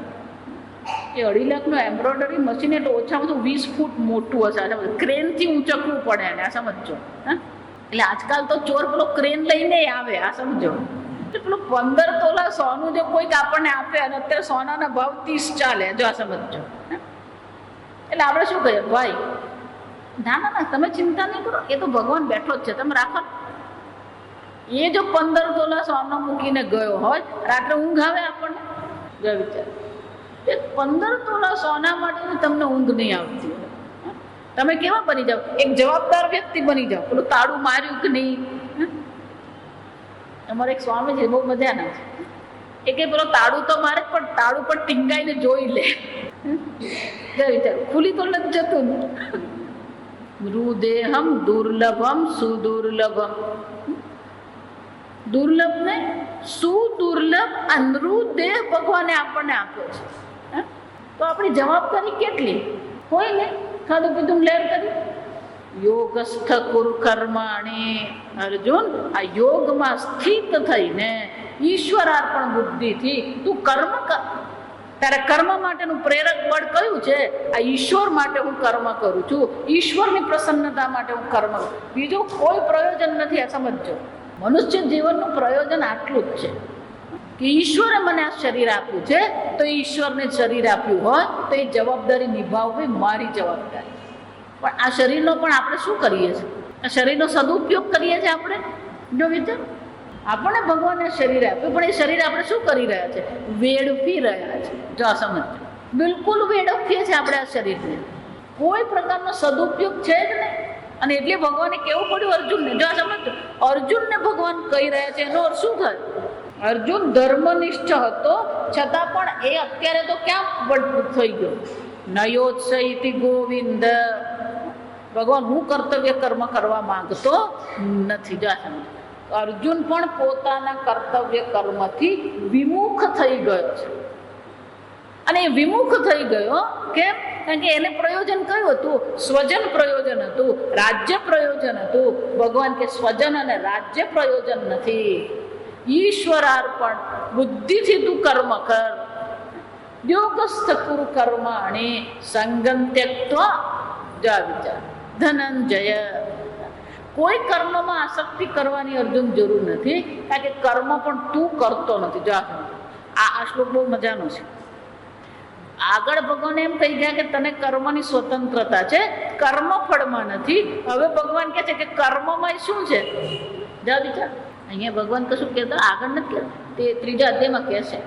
એ 2.5 લાખનું એમ્બ્રોઇડરી મશીન એટલે ઓછામાં ઓછું 20 ફૂટ મોટું હશે. ક્રેનથી ઊંચકવું પડે એને. આ સમજો. હા, એટલે આજકાલ તો ચોર પેલો ક્રેન લઈને આવે. આ સમજો. પેલું 15 તોલા સોનું જો કોઈક આપણને આપે, અને અત્યારે સોનાના ભાવ 30 ચાલે. જો આ સમજો. એટલે આપણે શું કહીએ? ભાઈ ના ના ના, તમે ચિંતા નહીં કરો, એ તો ભગવાન બેઠો જ છે, તમે રાખો. એ જો 15 તોલા સોનું મૂકીને ગયો હોય, રાત્રે ઊંઘ આવે આપણને? જો વિચાર. 15 તોલા સોના માટે તમને ઊંઘ નહીં આવતી. તમે કેવા બની જાઓ? એક જવાબદાર વ્યક્તિ બની જાઓ. પેલું તાળું માર્યું કે નહીં? અમારે એક સ્વામી છે, બહુ મજાના છે. એ કે પેલો તાળું તો મારે, પણ તાળું પર ટીંગાઈને જોઈ લે. વિચાર, ખુલી તો નથી જતું. મૃદેહમ દુર્લભમ સુદુર્લભમ. દુર્લભ ને સુદુર્લભ અનૃદેહ ભગવાને આપણને આપ્યો છે. તો આપણી જવાબદારી કેટલી? કોઈ ને ખાધું પીધું લેર કરી. યોગસ્થ કુરુ કર્માણી. અર્જુન, આ યોગમાં સ્થિત થઈને ઈશ્વરાર્પણ બુદ્ધિથી તું કર્મ કર. તારે કર્મ માટેનું પ્રેરક બળ કયું છે? આ ઈશ્વર માટે હું કર્મ કરું છું, ઈશ્વરની પ્રસન્નતા માટે હું કર્મ કરું. બીજું કોઈ પ્રયોજન નથી. આ સમજો. મનુષ્ય જીવનનું પ્રયોજન આટલું જ છે કે ઈશ્વરે મને આ શરીર આપ્યું છે, તો ઈશ્વરને શરીર આપ્યું હોય તો એ જવાબદારી નિભાવવી મારી જવાબદારી. પણ આ શરીરનો પણ આપણે શું કરીએ છીએ? આ શરીરનો સદુપયોગ કરીએ છીએ આપણે? જો વિચાર, આપણને ભગવાને શરીર આપ્યું, પણ એ શરીર આપણે શું કરી રહ્યા છે? વેડફી રહ્યા છે. જો આ સમજ. બિલકુલ વેડફીએ છીએ આપણે આ શરીરને. કોઈ પ્રકારનો સદુપયોગ છે જ નહીં. અને એટલે ભગવાને કેવું પડ્યું અર્જુનને? જો આ સમજો. અર્જુનને ભગવાન કહી રહ્યા છે, એનો અર્થ શું થાય? અર્જુન ધર્મનિષ્ઠ હતો, છતાં પણ એ અત્યારે તો ક્યાં થઈ ગયો? નયોત્સયતિ ગોવિંદ. ભગવાન, હું કર્તવ્ય કર્મ કરવા માંગતો નથી. જા સમજ. અર્જુન પણ પોતાના કર્તવ્ય કર્મથી વિમુખ થઈ ગયો છે. અને એ વિમુખ થઈ ગયો કેમ? કારણ કે એને પ્રયોજન કયું હતું? સ્વજન પ્રયોજન હતું, રાજ્ય પ્રયોજન હતું. ભગવાન કે સ્વજન અને રાજ્ય પ્રયોજન નથી. ઈશ્વરાર્પણ બુદ્ધિથી તું કર્મ કર. યોગસ્થ કુરુ કર્માણિ સંગમ ત્યક્ત્વા જા વિચાર. ધનંજય, કોઈ કર્મમાં આસક્તિ કરવાની અર્જુન જરૂર નથી, કારણ કે કર્મ પણ તું કરતો નથી. જા, આ શ્લોક બહુ મજાનો છે. આગળ ભગવાન એમ કહી ગયા કે તને કર્મની સ્વતંત્રતા છે, કર્મ ફળમાં નથી. હવે ભગવાન કહે છે કે કર્મમાં શું છે? જા વિચાર. અહીંયા ભગવાન કશું કહેતા આગળ નથી કહેતા, તે 3જા અધ્યાયમાં કહે છે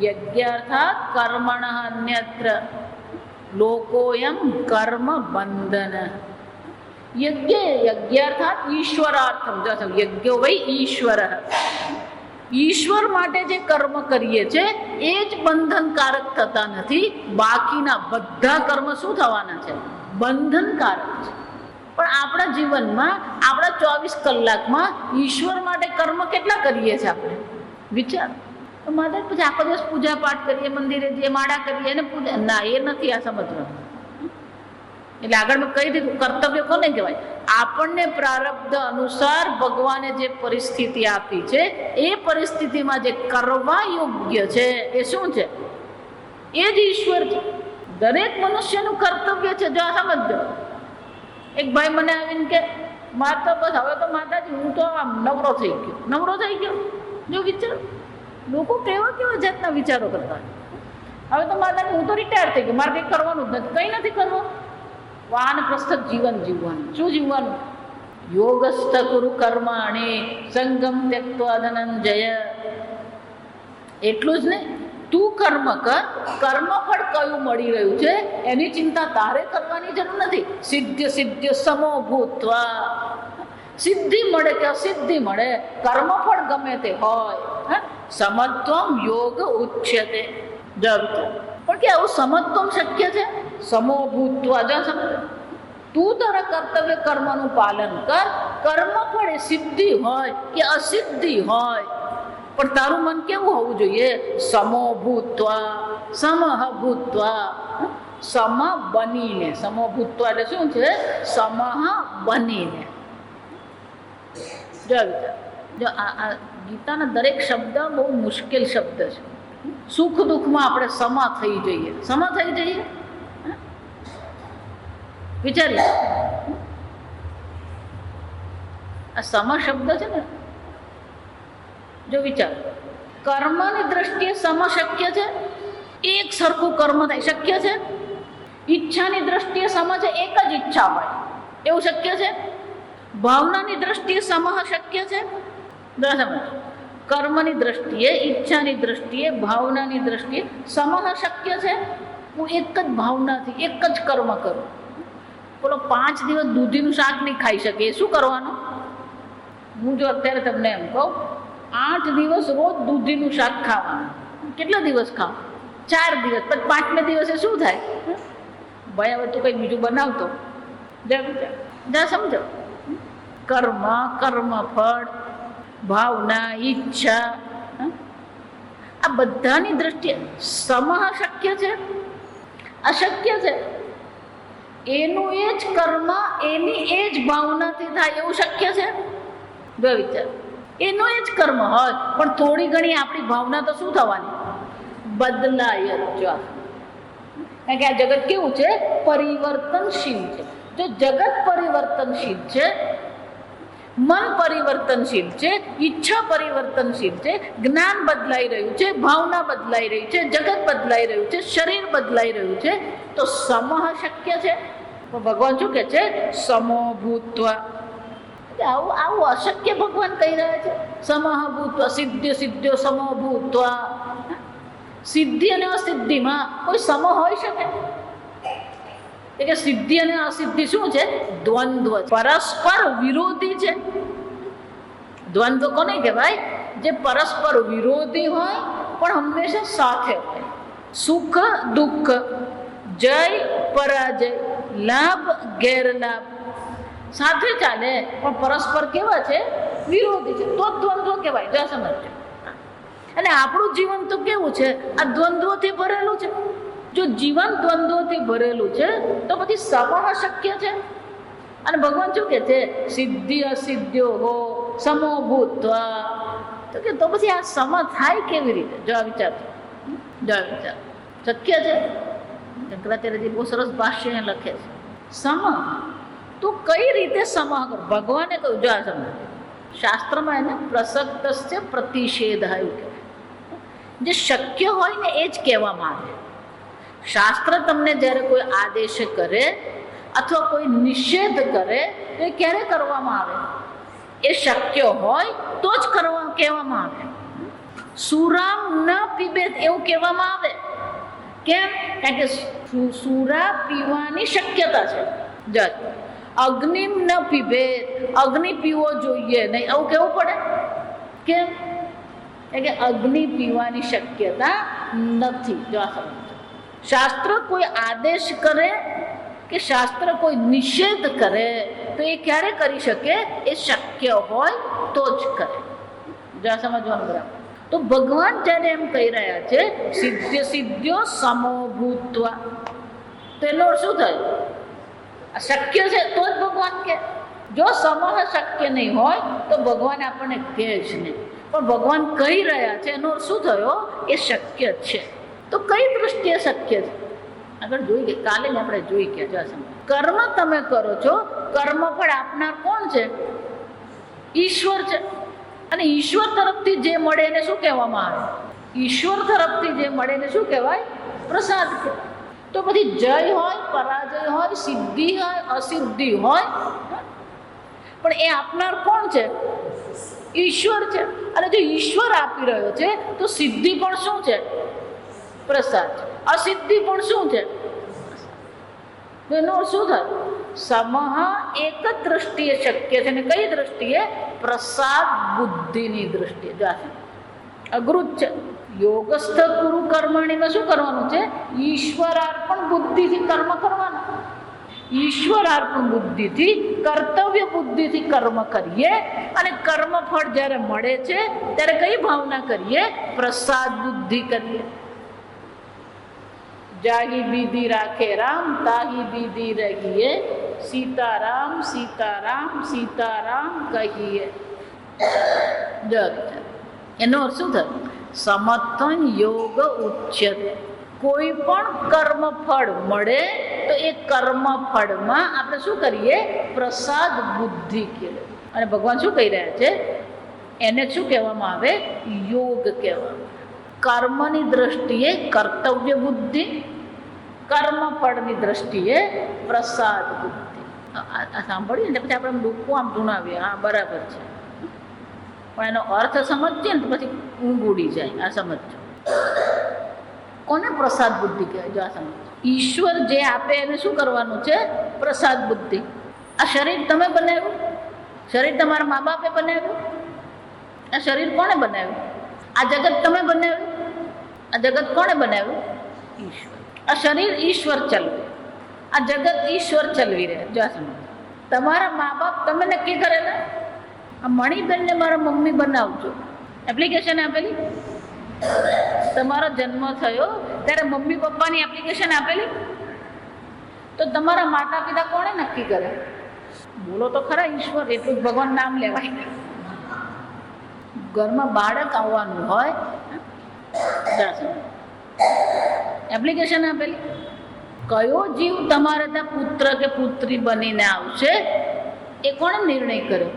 યજ્ઞાર્થાત કર્મણ અન્યત્ર લોકોયમ કર્મ બંધન. યજ્ઞાર્થાત ઈશ્વરાર્થમ. યજ્ઞો વૈ ઈશ્વર. ઈશ્વર માટે જે કર્મ કરીએ છે એ જ બંધનકારક થતા નથી. બાકીના બધા કર્મ શું થવાના છે? બંધનકારક છે. પણ આપણા જીવનમાં આપણા 24 કલાકમાં ઈશ્વર માટે કર્મ કેટલા કરીએ છીએ આપણે? વિચાર. માતા પછી આખો દિવસ પૂજા પાઠ કરીએ, મંદિરે જઈએ, માળા કરીએ ને પૂજા. ના, એ નથી આ સમજવાનું. એટલે આગળ મેં કહી દીધું, કર્તવ્ય કોને કહેવાય? આપણને પ્રારબ્ધ અનુસાર ભગવાને જે પરિસ્થિતિ આપી છે એ પરિસ્થિતિમાં જે કરવા યોગ્ય છે એ શું છે? એ જ ઈશ્વર છે. દરેક મનુષ્યનું કર્તવ્ય છે. જો સમજો. એક ભાઈ મને આવીને કે માતા બસ હવે તો માતાજી હું તો આમ નવરો થઈ ગયો. જો વિચાર, લોકો કેવા જાતના વિચારો કરતા. હવે તો માતાજી હું તો રિટાયર થઈ ગયો, મારે કંઈ કરવાનું જ નથી. કંઈ નથી કરવાનું. વાનપ્રસ્થ જીવન જીવવાનું. શું જીવવાનું? યોગસ્થ કુરુ કર્માણિ સંગમ ત્યક્ત્વા ધનંજય. એટલું જ નહીં, તું કર્મ કર. કર્મફળ કયું મળી રહ્યું છે એની ચિંતા તારે કરવાની જરૂર નથી. સિદ્ધ સમો ભૂત્વા. સિદ્ધિ મળે કે અસિદ્ધિ મળે, કર્મફળ ગમે તે હોય, સમત્વમ યોગ ઉચ્યતે. પણ કે આવું સમત્વમ શક્ય છે? સમો ભૂત્વા. જા સમજ. તું તારા કર્તવ્ય કર્મનું પાલન કર. કર્મફળ એ સિદ્ધિ હોય કે અસિદ્ધિ હોય, પણ તારું મન કેવું હોવું જોઈએ? સમો ભૂત્વા, સમઃ ભૂત્વા. સમ બનીને. સમો ભૂત્વા એટલે શું છે? સમઃ બનીને. જો આ ગીતાના દરેક શબ્દ બહુ મુશ્કેલ શબ્દ છે. સુખ દુઃખમાં આપણે સમા થઈ જઈએ. સમા થઈ જઈએ. વિચારીએ, આ સમ શબ્દ છે ને, જો વિચાર, કર્મની દ્રષ્ટિએ સમ શક્ય છે? એક સરખું કર્મ થાય શક્ય છે? ઈચ્છાની દ્રષ્ટિએ સમ છે, એક જ ઈચ્છા હોય એવું શક્ય છે? ભાવનાની દ્રષ્ટિએ સમહ શક્ય છે? કર્મની દ્રષ્ટિએ, ઈચ્છાની દ્રષ્ટિએ, ભાવનાની દ્રષ્ટિએ સમહ શક્ય છે? હું એક જ ભાવનાથી એક જ કર્મ કરું. બોલો 5 દિવસ દૂધીનું શાક નહીં ખાઈ શકે, એ શું કરવાનું? હું જો અત્યારે તમને એમ કહું 8 દિવસ રોજ દૂધીનું શાક ખાવાનું, કેટલા દિવસ ખાવ? 4 દિવસ. પછી 5મે દિવસે શું થાય? ભાઈ હવે તું કંઈ બીજું બનાવતો જા. સમજો. કર્મ, કર્મફળ, ભાવના, ઈચ્છા, આ બધાની દ્રષ્ટિએ સમહ શક્ય છે? અશક્ય છે. એનું એ જ કર્મ એની એ જ ભાવનાથી થાય એવું શક્ય છે? જો વિચાર. એનું એ જ કર્મ હોય પણ થોડી ઘણી આપણી ભાવના તો શું થવાની? બદલાય જ. કારણ કે આ જગત કેવું છે? પરિવર્તનશીલ છે. જો જગત પરિવર્તનશીલ છે, મન પરિવર્તનશીલ છે, ઈચ્છા પરિવર્તનશીલ છે, જ્ઞાન બદલાઈ રહ્યું છે, ભાવના બદલાઈ રહી છે, જગત બદલાઈ રહ્યું છે, શરીર બદલાઈ રહ્યું છે, તો સમહ શક્ય છે? તો ભગવાન શું કહે છે? સમો ભૂત્વા. આવું અશક્ય ભગવાન કહી રહ્યા છે. સમહ ભૂત્વા. સિદ્ધ્ય સમો ભૂત્વા. સિદ્ધિ અને અસિદ્ધિમાં કોઈ સમ હોઈ શકે? એટલે સિદ્ધિ અને અસિદ્ધિ શું છે? દ્વંદ્વ, પરસ્પર વિરોધી છે. દ્વંદ્વ કોને કહેવાય? જે પરસ્પર વિરોધી હોય પણ હંમેશા સાથે હોય. સુખ દુઃખ, જય પરાજય, લાભ ગેરલાભ, સાથે ચાલે પણ પરસ્પર કેવા છે? વિરોધી છે. તો દ્વંદ્વ કહેવાય. જો સમજજો. અને આપણું જીવન તો કેવું છે? આ દ્વંદ્વોથી ભરેલું છે. જો જીવન દ્વંદ્વોથી ભરેલું છે તો પછી સમહ શક્ય છે. અને ભગવાન શું કહે છે? સિદ્ધિ અસિદ્ધ્યો હો સમો ભૂત્વા. તો કે તો પછી આ સમ થાય કેવી રીતે? જો આ વિચાર, જો આ વિચાર શક્ય છે? શંકરાચાર્યજી બહુ સરસ ભાષ્ય અહીં લખે છે. સમ તું કઈ રીતે સમહ કર? ભગવાને કહ્યું, જો આ સમજ, શાસ્ત્રમાં એને પ્રસક્તસ્ય પ્રતિષેધ આવ્યું કહેવાય. જે શક્ય હોય ને એ જ કહેવામાં આવે. શાસ્ત્ર તમને જ્યારે કોઈ આદેશ કરે અથવા કોઈ નિષેધ કરે તો એ ક્યારે કરવામાં આવે? એ શક્ય હોય તો જ કહેવામાં આવે. સુરામ ન પીબે એવું કહેવામાં આવે. કેમ? કારણ કે સુરા પીવાની શક્યતા છે. જજ અગ્નિમ ન પીબે, અગ્નિ પીવો જોઈએ નહીં એવું કહેવું પડે. કેમ? કે અગ્નિ પીવાની શક્યતા નથી. જો આ સમજો. શાસ્ત્ર કોઈ આદેશ કરે કે શાસ્ત્ર કોઈ નિષેધ કરે તો એ ક્યારે કરી શકે? એ શક્ય હોય તો જ કરે. જો આ સમજવાનું બરાબર. તો ભગવાન જ્યારે એમ કહી રહ્યા છે સિદ્ધ્ય સિદ્ધ્યો સમો ભૂત્વા, તો એનો શું થાય? શક્ય છે તો જ ભગવાન કે. જો સમહ શક્ય નહીં હોય તો ભગવાન આપણને કહે જ નહીં. પણ ભગવાન કહી રહ્યા છે એનો શું થયો? એ શક્ય છે. તો કઈ દૃષ્ટિએ શક્ય છે? આગળ જોઈ ગયા, કાલે આપણે જોઈ ગયા. જો સમજ, કર્મ તમે કરો છો, કર્મ ફળ આપનાર કોણ છે? ઈશ્વર છે. અને ઈશ્વર તરફથી જે મળે એને શું કહેવામાં આવે? ઈશ્વર તરફથી જે મળે એને શું કહેવાય? પ્રસાદ. તો પછી જય હોય, પરાજય હોય, સિદ્ધિ હોય, અસિદ્ધિ હોય, પણ એ આપનાર કોણ છે? ઈશ્વર છે. અને જો ઈશ્વર આપી રહ્યો છે તો સિદ્ધિ પણ શું છે? પ્રસાદ. અસિદ્ધિ પણ શું છે? એનો શું થાય? સમહ એક જ દ્રષ્ટિએ શક્ય છે. ને કઈ દ્રષ્ટિએ? પ્રસાદ બુદ્ધિની દ્રષ્ટિએ. અઘરું જ છે. યોગસ્થ ગુરુ કર્મણીમાં શું કરવાનું છે? ઈશ્વરાર્પણ બુદ્ધિથી કર્મ કરવાનું. ઈશ્વરાર્પણ બુદ્ધિથી, કર્તવ્ય બુદ્ધિથી કર્મ કરીએ અને કર્મ ફળ જ્યારે મળે છે ત્યારે કઈ ભાવના કરીએ? પ્રસાદ બુદ્ધિ કરીએ. જાહી બીધી રાખે રામ, તાહી બીધી રહીએ, સીતારામ સીતારામ સીતારામ કહીએ. એનો અર્થ શું થાય? સમત્વન યોગ ઉચ્યતે. કોઈ પણ કર્મ ફળ મળે તો એ કર્મ ફળમાં આપણે શું કરીએ? પ્રસાદ બુદ્ધિ કહીએ. અને ભગવાન શું કહી રહ્યા છે? એને શું કહેવામાં આવે? યોગ કહેવામાં. કર્મની દ્રષ્ટિએ કર્તવ્ય બુદ્ધિ, કર્મફળની દ્રષ્ટિએ પ્રસાદ બુદ્ધિ. આ સાંભળીએ ને પછી આપણે ડૂબવું આમ ધૂણાવીએ, હા બરાબર છે, પણ એનો અર્થ સમજીએ ને તો પછી ઊંઘ ઉડી જાય. આ સમજો. કોને પ્રસાદ બુદ્ધિ કહેવાય? જો આ સમજો. ઈશ્વર જે આપે એને શું કરવાનું છે? પ્રસાદ બુદ્ધિ. આ શરીર તમે બનાવ્યું? શરીર તમારા મા બાપે બનાવ્યું? આ શરીર કોણે બનાવ્યું? આ જગત તમે બનાવ્યું? આ જગત કોણે બનાવ્યું? ઈશ્વર. આ શરીર ઈશ્વર ચલવે, આ જગત ઈશ્વર ચલવી રહે. જો સમજ. તમારા મા બાપ તમે નક્કી કરેલા. આ મણિબેનને મારા મમ્મી બનાવજો, એપ્લિકેશન આપેલી. તમારો જન્મ થયો ત્યારે મમ્મી પપ્પાની એપ્લિકેશન આપેલી. તો તમારા માતા પિતા કોણે નક્કી કરે? બોલો તો ખરા, ઈશ્વર. એટલું જ ભગવાન નામ લેવાય. ઘરમાં બાળક આવવાનું હોય, એપ્લિકેશન આપેલી. કયો જીવ તમારે ત્યાં પુત્ર કે પુત્રી બનીને આવશે એ કોણે નિર્ણય કર્યો?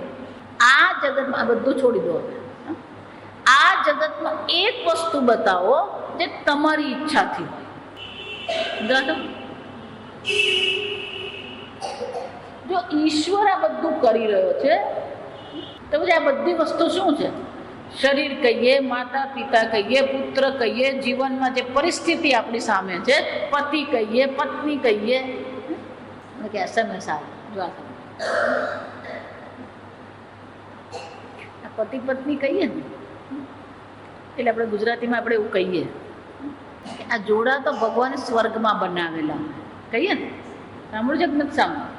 આ જગતમાં, બધું છોડી દો, આ જગતમાં એક વસ્તુ બતાવો જે તમારી ઈચ્છાથી હોય. જો ઈશ્વર આ બધું કરી રહ્યો છે તો પછી આ બધી વસ્તુ શું છે? શરીર કહીએ, માતા પિતા કહીએ, પુત્ર કહીએ, જીવનમાં જે પરિસ્થિતિ આપણી સામે છે, પતિ કહીએ, પત્ની કહીએ, કે એસએમએસ આવે. જો આ પતિ પત્ની કહીએ ને એટલે આપણે ગુજરાતીમાં આપણે એવું કહીએ કે આ જોડા તો ભગવાને સ્વર્ગમાં બનાવેલા કહીએ ને. સાંભળ્યું છે કે નથી સાંભળ્યું?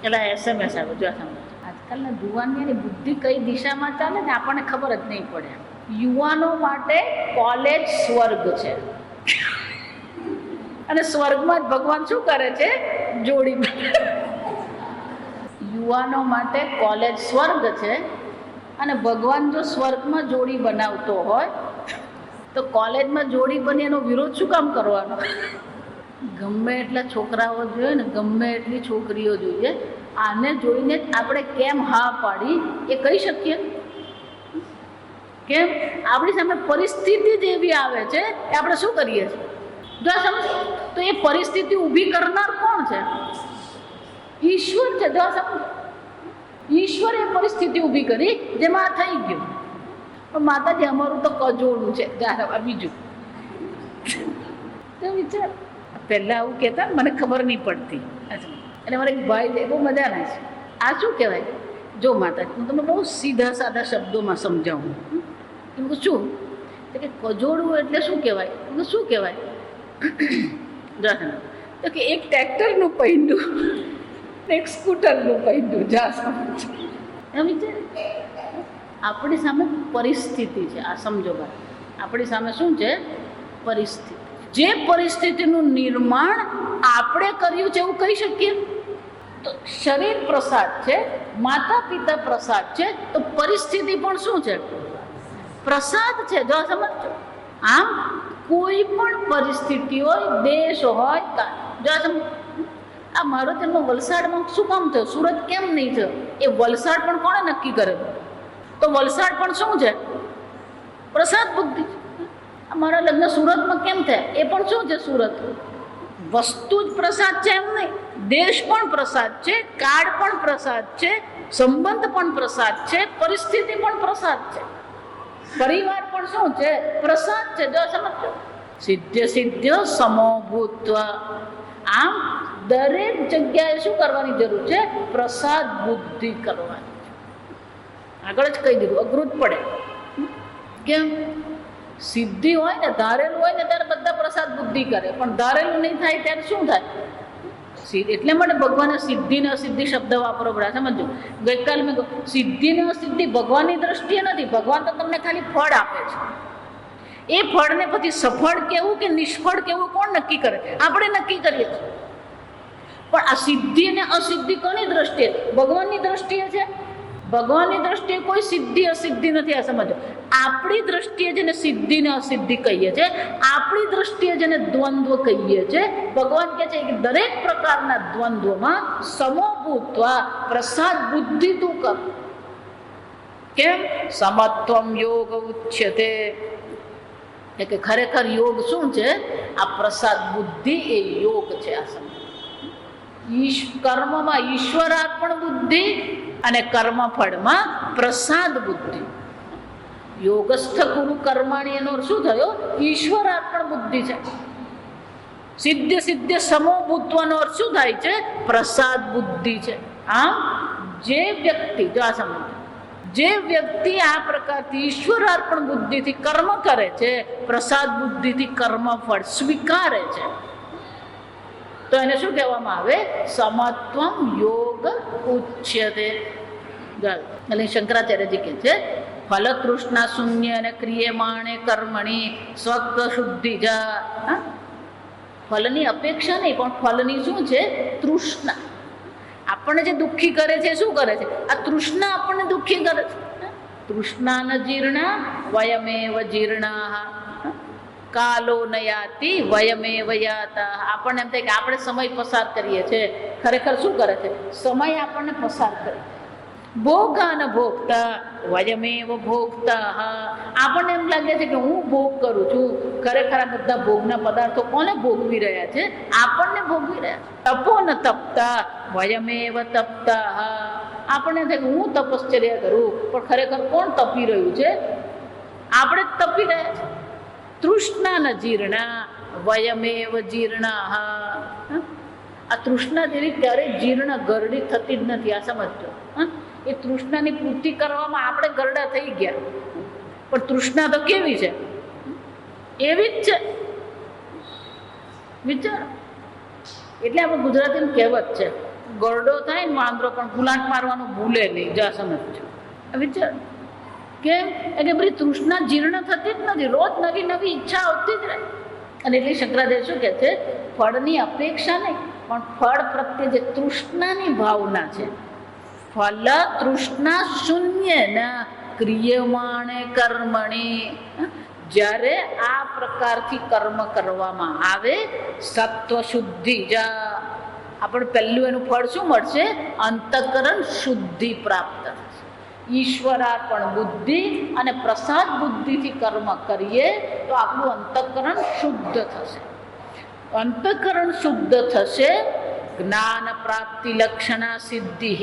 એટલે SMS આવે. જો આજકાલના યુવાનની બુદ્ધિ કઈ દિશામાં ચાલે ને આપણને ખબર જ નહીં પડે. યુવાનો માટે કોલેજ સ્વર્ગ છે, અને સ્વર્ગમાં જ ભગવાન શું કરે છે? જોડી. યુવાનો માટે કોલેજ સ્વર્ગ છે, અને ભગવાન જો સ્વર્ગમાં જોડી બનાવતો હોય તો કોલેજમાં જોડી બની એનો વિરોધ શું કામ કરવાનો? ગમે એટલા છોકરાઓ જોઈએ ને, ગમે એટલી છોકરીઓ જોઈએ, આને જોઈને જ આપણે કેમ હા પાડી એ કહી શકીએ? કેમ? આપણી સામે પરિસ્થિતિ જ એવી આવે છે એ આપણે શું કરીએ છીએ? જો સમજ, તો એ પરિસ્થિતિ ઊભી કરનાર કોણ છે? ઈશ્વર છે. જો સમજ, ઈશ્વરે એ પરિસ્થિતિ ઊભી કરી જેમાં આ થઈ ગયું. પણ માતાજી અમારું તો કજોડું છે. બીજું તો વિચાર, પહેલાં આવું કહેતા ને મને ખબર નહીં પડતી. એટલે મારે એક ભાઈ બહુ મજાના છે. આ શું કહેવાય? જો માતાજી, હું તમને બહુ સીધા સાદા શબ્દોમાં સમજાવું. એમ શું કે કજોડવું એટલે શું કહેવાય? શું કહેવાય? તો કે એક ટ્રેક્ટરનું પૈંડું, એક સ્કૂટરનું પૈંડું. જા સમજ. એમ વિચાર, આપણી સામે પરિસ્થિતિ છે. આ સમજો ભાઈ, આપણી સામે શું છે? પરિસ્થિતિ. જે પરિસ્થિતિનું નિર્માણ આપણે કર્યું છે એવું કહી શકીએ. તો શરીર પ્રસાદ છે, માતા પિતા પ્રસાદ છે, તો પરિસ્થિતિ પણ શું છે? પ્રસાદ છે. જો સમજો, આમ કોઈ પણ પરિસ્થિતિ હોય, દેશ હોય, જો સમજ, આ મારો જન્મ વલસાડમાં શું કામ થયો? સુરત કેમ નહીં થયો? એ વલસાડ પણ કોણે નક્કી કરેલું? તો વલસાડ પણ શું છે? પ્રસાદ બુદ્ધિ. મારા લગ્ન સુરતમાં કેમ થયા? એ પણ શું છે? સુરત. વસ્તુ જ પ્રસાદ છે એમ નહીં, દેશ પણ પ્રસાદ છે, કાળ પણ પ્રસાદ છે, સંબંધ પણ પ્રસાદ છે, પરિસ્થિતિ પણ પ્રસાદ છે, પરિવાર પણ શું છે? પ્રસાદ છે. જો સમજો, સિદ્ધ સિદ્ધ સમો ભૂત્વા. આમ દરેક જગ્યાએ શું કરવાની જરૂર છે? પ્રસાદ બુદ્ધિ કરવાની. આગળ જ કહી દીધું, અઘરું જ પડે. કેમ? સિદ્ધિ હોય ને, ધારેલું હોય ને ત્યારે બધા પ્રસાદ બુદ્ધિ કરે, પણ ધારેલું નહીં થાય ત્યારે શું થાય? એટલે માટે ભગવાને સિદ્ધિ ને અસિદ્ધિ શબ્દ વાપરો પડે. સમજો, ગઈકાલે મેં કહ્યું, સિદ્ધિ ને અસિદ્ધિ ભગવાનની દ્રષ્ટિએ નથી. ભગવાન તો તમને ખાલી ફળ આપે છે. એ ફળને પછી સફળ કેવું કે નિષ્ફળ કેવું કોણ નક્કી કરે? આપણે નક્કી કરીએ છીએ. પણ આ સિદ્ધિ અને અસિદ્ધિ કોની દ્રષ્ટિએ? ભગવાનની દ્રષ્ટિએ છે. ભગવાનની દ્રષ્ટિએ કોઈ સિદ્ધિ અસિદ્ધિ નથી. આ સમજો, આપણી દ્રષ્ટિએ જેને સિદ્ધિ ને અસિદ્ધિ કહીએ છીએ, આપણી દ્રષ્ટિએ જેને દ્વંદ્વ કહીએ છીએ, ભગવાન કહે છે કે દરેક પ્રકારના દ્વંદ્વમાં સમોભૂત્વા પ્રસાદ બુદ્ધિ તું કર. કેમ? સમત્વમ યોગ ઉચ્યતે. કે ખરેખર યોગ શું છે? આ પ્રસાદ બુદ્ધિ એ યોગ છે. આ સમજો, કર્મમાં ઈશ્વરાર્પણ બુદ્ધિ અને કર્મફળમાં પ્રસાદ બુદ્ધિ. યોગસ્થ ગુરુ કર્માણી એનો શું થયો? ઈશ્વરાર્પણ બુદ્ધિ છે. સિદ્ધ સિદ્ધ સમો ભૂત્વાનો અર્થ શું થાય છે? પ્રસાદ બુદ્ધિ છે. આમ જે વ્યક્તિ, જો આ સમજ, જે વ્યક્તિ આ પ્રકારથી ઈશ્વરાર્પણ બુદ્ધિથી કર્મ કરે છે, પ્રસાદ બુદ્ધિથી કર્મફળ સ્વીકારે છે, તો એને શું કહેવામાં આવે? સમત્વમ યોગ ઉચ્યતે. એટલે શંકરાચાર્યજી કહે છે, ફલ તૃષ્ણા શૂન્ય અને ક્રિયમાણે કર્મણી સ્વત્વ શુદ્ધિ જા. ફલની અપેક્ષા નહીં, પણ ફલની શું છે? તૃષ્ણા. આપણને જે દુઃખી કરે છે શું કરે છે? આ તૃષ્ણા આપણને દુઃખી કરે છે. તૃષ્ણા ન જીર્ણા વયમેવ જીર્ણા કાલો નયાતિ વયમેવ યાતા. આપણને એમ થાય કે આપણે સમય પસાર કરીએ છીએ, ખરેખર શું કરે છે? સમય આપણને પસાર કરે. ભોગાન ભોગતા વયમેવ ભોગતા. આપણને એમ લાગે છે કે હું ભોગ કરું છું, ખરેખર આ બધા ભોગના પદાર્થો કોને ભોગવી રહ્યા છે? આપણને ભોગવી રહ્યા છે. તપો ન તપતા વયમેવ તપતા. આપણને થાય કે હું તપશ્ચર્યા કરું, પણ ખરેખર કોણ તપી રહ્યું છે? આપણે જ તપી રહ્યા છે. તૃષ્ણા ન જીર્ણા વયમેવ જીર્ણા. આ તૃષ્ણા જેવી ક્યારેય જીર્ણ ગરડી થતી જ નથી. આ સમજો, એ તૃષ્ણાની પૂર્તિ કરવામાં આપણે ગરડા થઈ ગયા, પણ તૃષ્ણા તો કેવી છે? એવી જ છે. વિચાર. એટલે આપણે ગુજરાતીની કહેવત છે, ગરડો થાય ને વાંદરો પણ ગુલાટ મારવાનું ભૂલે નહીં. જા સમજજો વિચાર કેમ એટલે બધી તૃષ્ણા જીર્ણ થતી જ નથી, રોજ નવી નવી ઈચ્છા આવતી જ રહે. અને એટલે શંકરાચાર્ય શું કહે છે, ફળની અપેક્ષા નહીં પણ ફળ પ્રત્યે જે તૃષ્ણાની ભાવના છે, ફલ તૃષ્ણા શૂન્ય ના ક્રિયમાણે કર્મણી. જ્યારે આ પ્રકારથી કર્મ કરવામાં આવે સત્વ શુદ્ધિ આપણે પહેલું એનું ફળ શું મળશે, અંતઃકરણ શુદ્ધિ પ્રાપ્ત થશે. ઈશ્વરાર્પણ બુદ્ધિ અને પ્રસાદ બુદ્ધિથી કર્મ કરીએ તો આપણું અંતઃકરણ શુદ્ધ થશે. અંતઃકરણ શુદ્ધ થશે, જ્ઞાન પ્રાપ્તિ લક્ષણા સિદ્ધિ.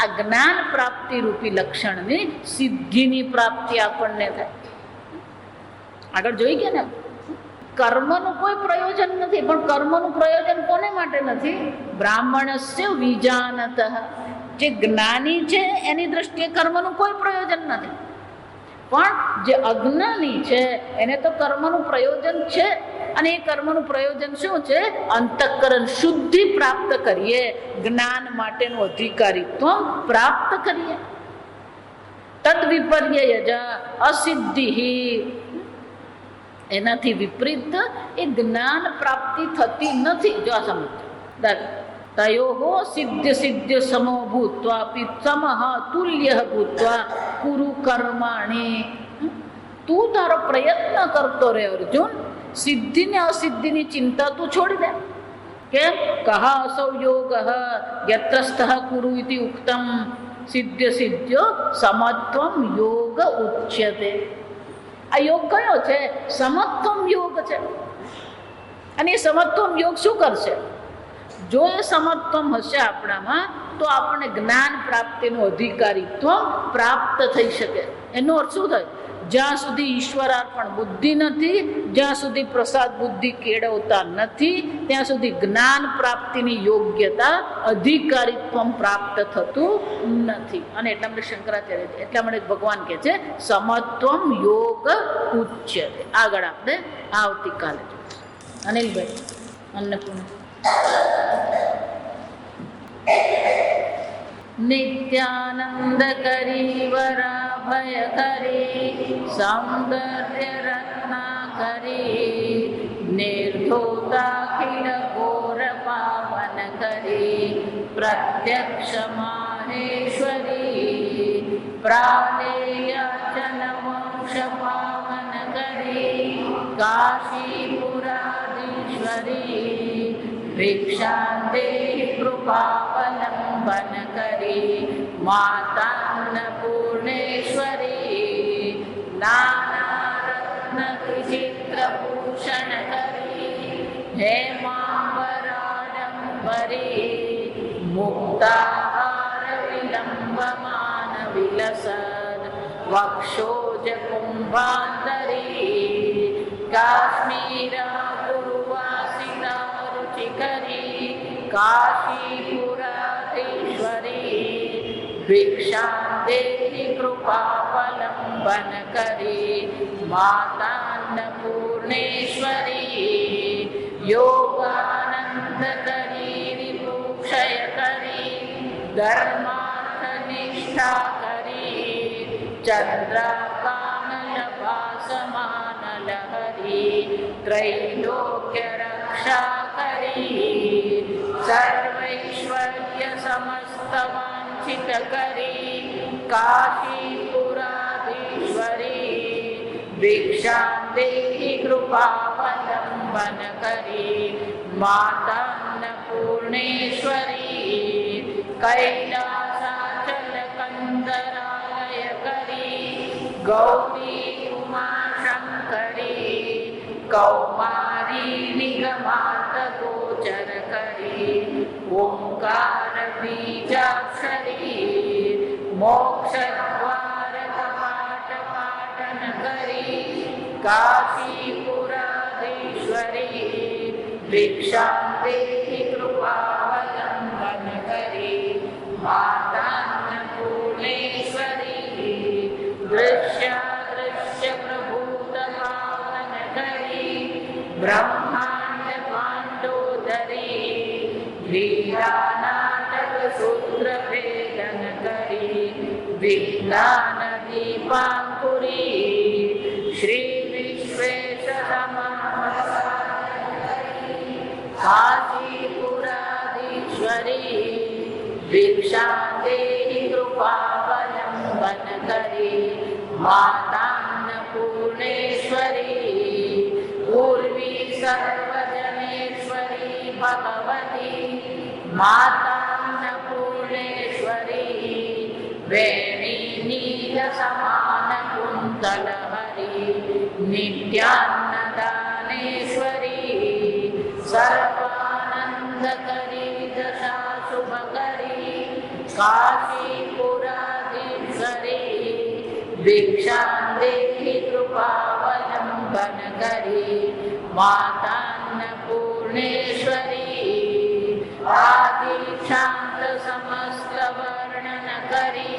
આ જ્ઞાન પ્રાપ્તિ રૂપી લક્ષણની સિદ્ધિની પ્રાપ્તિ આપણને થાય. આગળ જોઈ ગયા ને, કર્મનું કોઈ પ્રયોજન નથી, પણ કર્મનું પ્રયોજન કોને માટે નથી, બ્રાહ્મણસ્ય વિજાનત. જે જ્ઞાની છે એની દ્રષ્ટિએ કર્મનું કોઈ પ્રયોજન નથી, પણ જે અજ્ઞાની છે એને તો કર્મનું પ્રયોજન છે. અને એ કર્મનું પ્રયોજન શું છે, અંતઃકરણ શુદ્ધિ પ્રાપ્ત કરીએ, જ્ઞાન માટેનું અધિકારીત્વ પ્રાપ્ત કરીએ. તદ વિપર્ય અસિદ્ધિ, એનાથી વિપરીત એ જ્ઞાન પ્રાપ્તિ થતી નથી. જો આ સમજો, તયોહો સિદ્ધ સિદ્ધ સમો ભૂત્વા સમઃ તુલ્ય ભૂત્વા કુરુ કર્માણી. તું તારો પ્રયત્ન કરતો રહે અર્જુન, સિદ્ધિ ને અસિદ્ધિની ચિંતા તું છોડી દે. કેમ, કહા અસૌ યોગ યત્રસ્થ કુરુ ઇતિ ઉક્તમ સિદ્ધ સિદ્ધ્યો સમત્વમ યોગ ઉચ્યતે. આ યોગ કયો છે, સમત્વમ યોગ છે. અને એ સમત્વમ યોગ શું કરશે, જો એ સમત્વમ હશે આપણામાં તો આપણને જ્ઞાન પ્રાપ્તિનું અધિકારીત્વ પ્રાપ્ત થઈ શકે. એનો અર્થ શું થાય, જ્યાં સુધી ઈશ્વરાર્પણ બુદ્ધિ નથી, જ્યાં સુધી પ્રસાદ બુદ્ધિ કેળવતા નથી, ત્યાં સુધી જ્ઞાન પ્રાપ્તિની યોગ્યતા અધિકારીત્વ પ્રાપ્ત થતું નથી. અને એટલા માટે શંકરાચાર્ય એટલા માટે ભગવાન કહે છે સમત્વમ યોગ ઉચ્યતે. આગળ આપણે આવતીકાલે જોઈએ. અનિલભાઈ અન્નપૂર્ણ. નિત્યાનંદ કરી વરા ભય કરી સૌંદર્ય રત્ના કરી નિર્ધોતાખિલ ઘોર પાવન કરી પ્રત્યક્ષ માહેશ્વરી પ્રાલેયચન વંશ પાવન કરી કાશીપુરાધીશ્વરી ભિક્ષાંદેહી કૃપાવલંબન કરી માતાન્નપૂર્ણેશ્વરી નાનારત્ન વિચિત્ર ભૂષણ કરી હેમાંબરાડંબરી મુક્તાહાર વિલંબમાન વિલસદ વક્ષોજ કુંભાંતરી કાશ્મીરા કરી કાશીપુરાધીશ્વરી ભિક્ષાંદેહી કૃપાવલંબન કરી માતાન્નપૂર્ણેશ્વરી યોગાનંદ કરી વિભૂષય કરી ધર્માર્થ નિષ્ઠા કરી ચંદ્રાકાનલભાસમાન લહરી ત્રૈલોક્ય રક્ષા સર્વૈશ્વર્ય સમસ્ત વાંછિત કરી કાશીપુરાધીશ્વરી ભિક્ષાંદેહી કૃપાવલંબન કરી માતાન્નપૂર્ણેશ્વરી કૈલાસાચલ કંદરાલય કરી ગૌરી ઉમાશંકરી કૌમારી નિગમાત ગોચર કરી ઓંકાર બીજાક્ષરી મોક્ષ દ્વાર કપાટ પાટન કરી કાશીપુરાધીશ્વરી ભિક્ષાંદેહી કૃપાવલંબન કરી માતાન્નપૂર્ણેશ્વરી દૃશ્યાદૃશ્ય પ્રભૂત પાવન કરી બ્રહ્માંડ પાંડોદરી લીલા विज्ञानदीपाङ्कुरी श्रीविश्वेशतमामसारी काशीपुराधीश्वरी भिक्षां देहि कृपावलम्बनकरी मातान्नपूर्णेश्वरी पूर्वी सर्वजनेश्वरी भगवती मातान्नपूर्णेश्वरी वेणी नीलसमानकुन्तलहरी नित्यान्नदानेश्वरी सर्वानन्दकरी दशाशुभकरी काशीपुराधीश्वरी भिक्षां देहि कृपावलम्बनकरी मातान्नपूर्णेश्वरी आदिशान्तसमस्तवर्णनकरी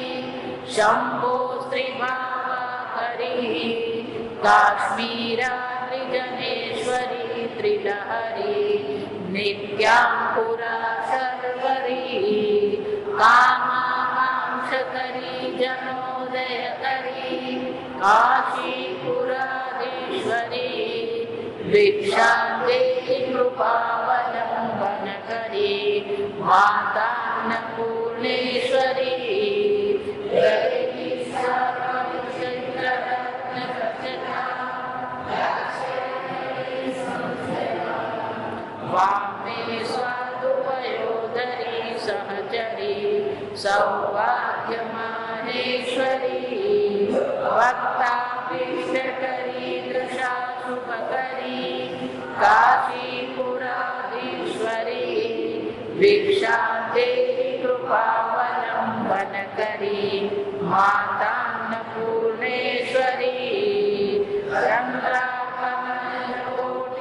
शम्भो श्रीभावाकरी काश्मीराद्रिजनेश्वरी त्रिलहरी नित्याङ्कुरा शर्वरी कामाकांक्षकरी जनोदयकरी काशीपुराधीश्वरी भिक्षां देहि कृपावलम्बनकरी मातान्नपूर्णेश्वरी वामे स्वादुपयोधरी सहचरी सौभाग्यमाहेश्वरी भक्ताभीष्टकरी दशाशुभकरी काशीपुराधीश्वरी भिक्षां देहि कृपावलम्बनकरी मातान्नपूर्णेश्वरी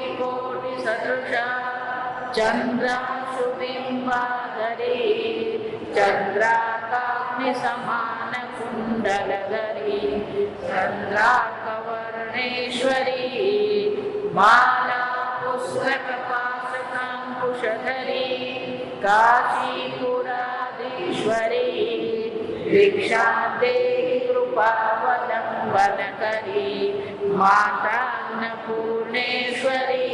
चन्द्राकमलकोटिकोटिसदृशा चन्द्रांशुबिम्बाधरी चन्द्राकाग्निसमानकुण्डलधरी चन्द्रार्कवर्णेश्वरी माला पुष्पकपाशकाङ्कुशधरी काशीपुराधीश्वरी भिक्षां देहि कृपावलम्बनकरी मातान्नपूर्णेश्वरी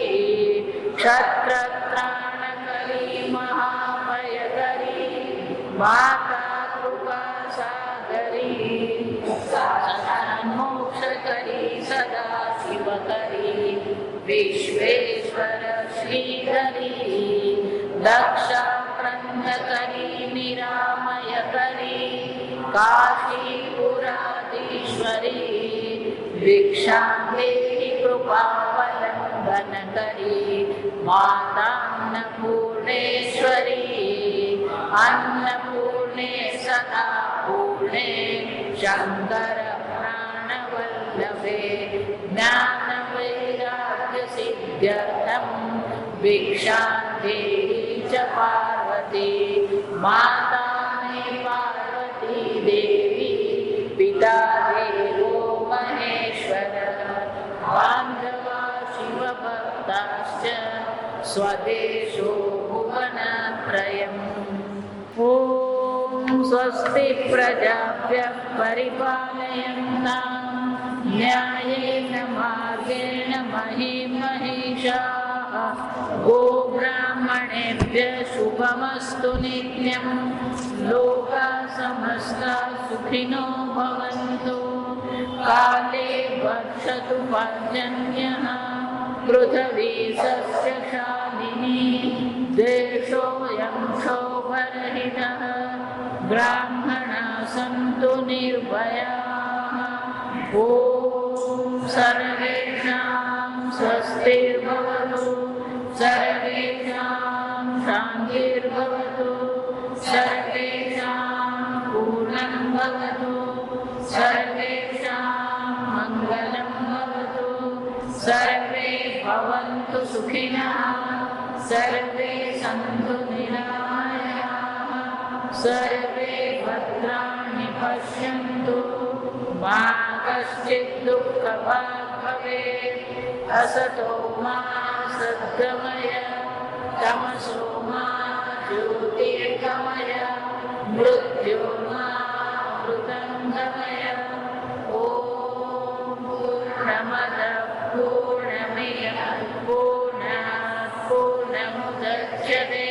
क्षत्रत्राणकरी महाभयकरी माता कृपासागरी मोक्षकरी सदा शिवकरी विश्वेश्वर श्रीधरी दक्षाक्रन्दकरी निरामयकरी काशीपुराधीश्वरी भिक्षां देहि कृपावलम्बनकरी मातान्नपूर्णेश्वरी अन्नपूर्णे सदा पूर्णे शङ्कर प्राणवल्लभे ज्ञानवैराग्यसिद्ध्यर्थं भिक्षां देहि च पार्वती माता मे पार्वती देवी पिता देवो महेश्वर बान्धवा शिवभक्ताश्च स्वदेशो भुवनत्रयम् ॐ स्वस्ति प्रजाभ्यः परिपालयन्तां न्यायेन मार्गेण महीं महिषाः गोब्राह्मणेभ्यः शुभमस्तु नित्यं लोकाः समस्ताः सुखिनो भवन्तु काले वर्षतु पर्जन्यः पृथिवी सस्यशालिनी देशोऽयं क्षोभरहितः ब्राह्मणाः सन्तु निर्भयाः ॐ सर्वेषां स्वस्तिर्भवतु सर्वेषां शान्तिर्भवतु सर्वेषां पूर्णं भवतु सर्वेषां मङ्गलं भवतु सर्वे भवन्तु सुखिनः सर्वे सन्तु निरामयाः सर्वे भद्राणि पश्यन्तु मा कश्चित् दुःखभाग् भवेत् असतो मा सद्गमय तमसो मा ज्योतिर्गमय मृत्योर्मा पूर्णामृतङ्गमय ॐ पूर्णमदः पूर्णमिदं पूर्णात् पूर्णमुदच्यते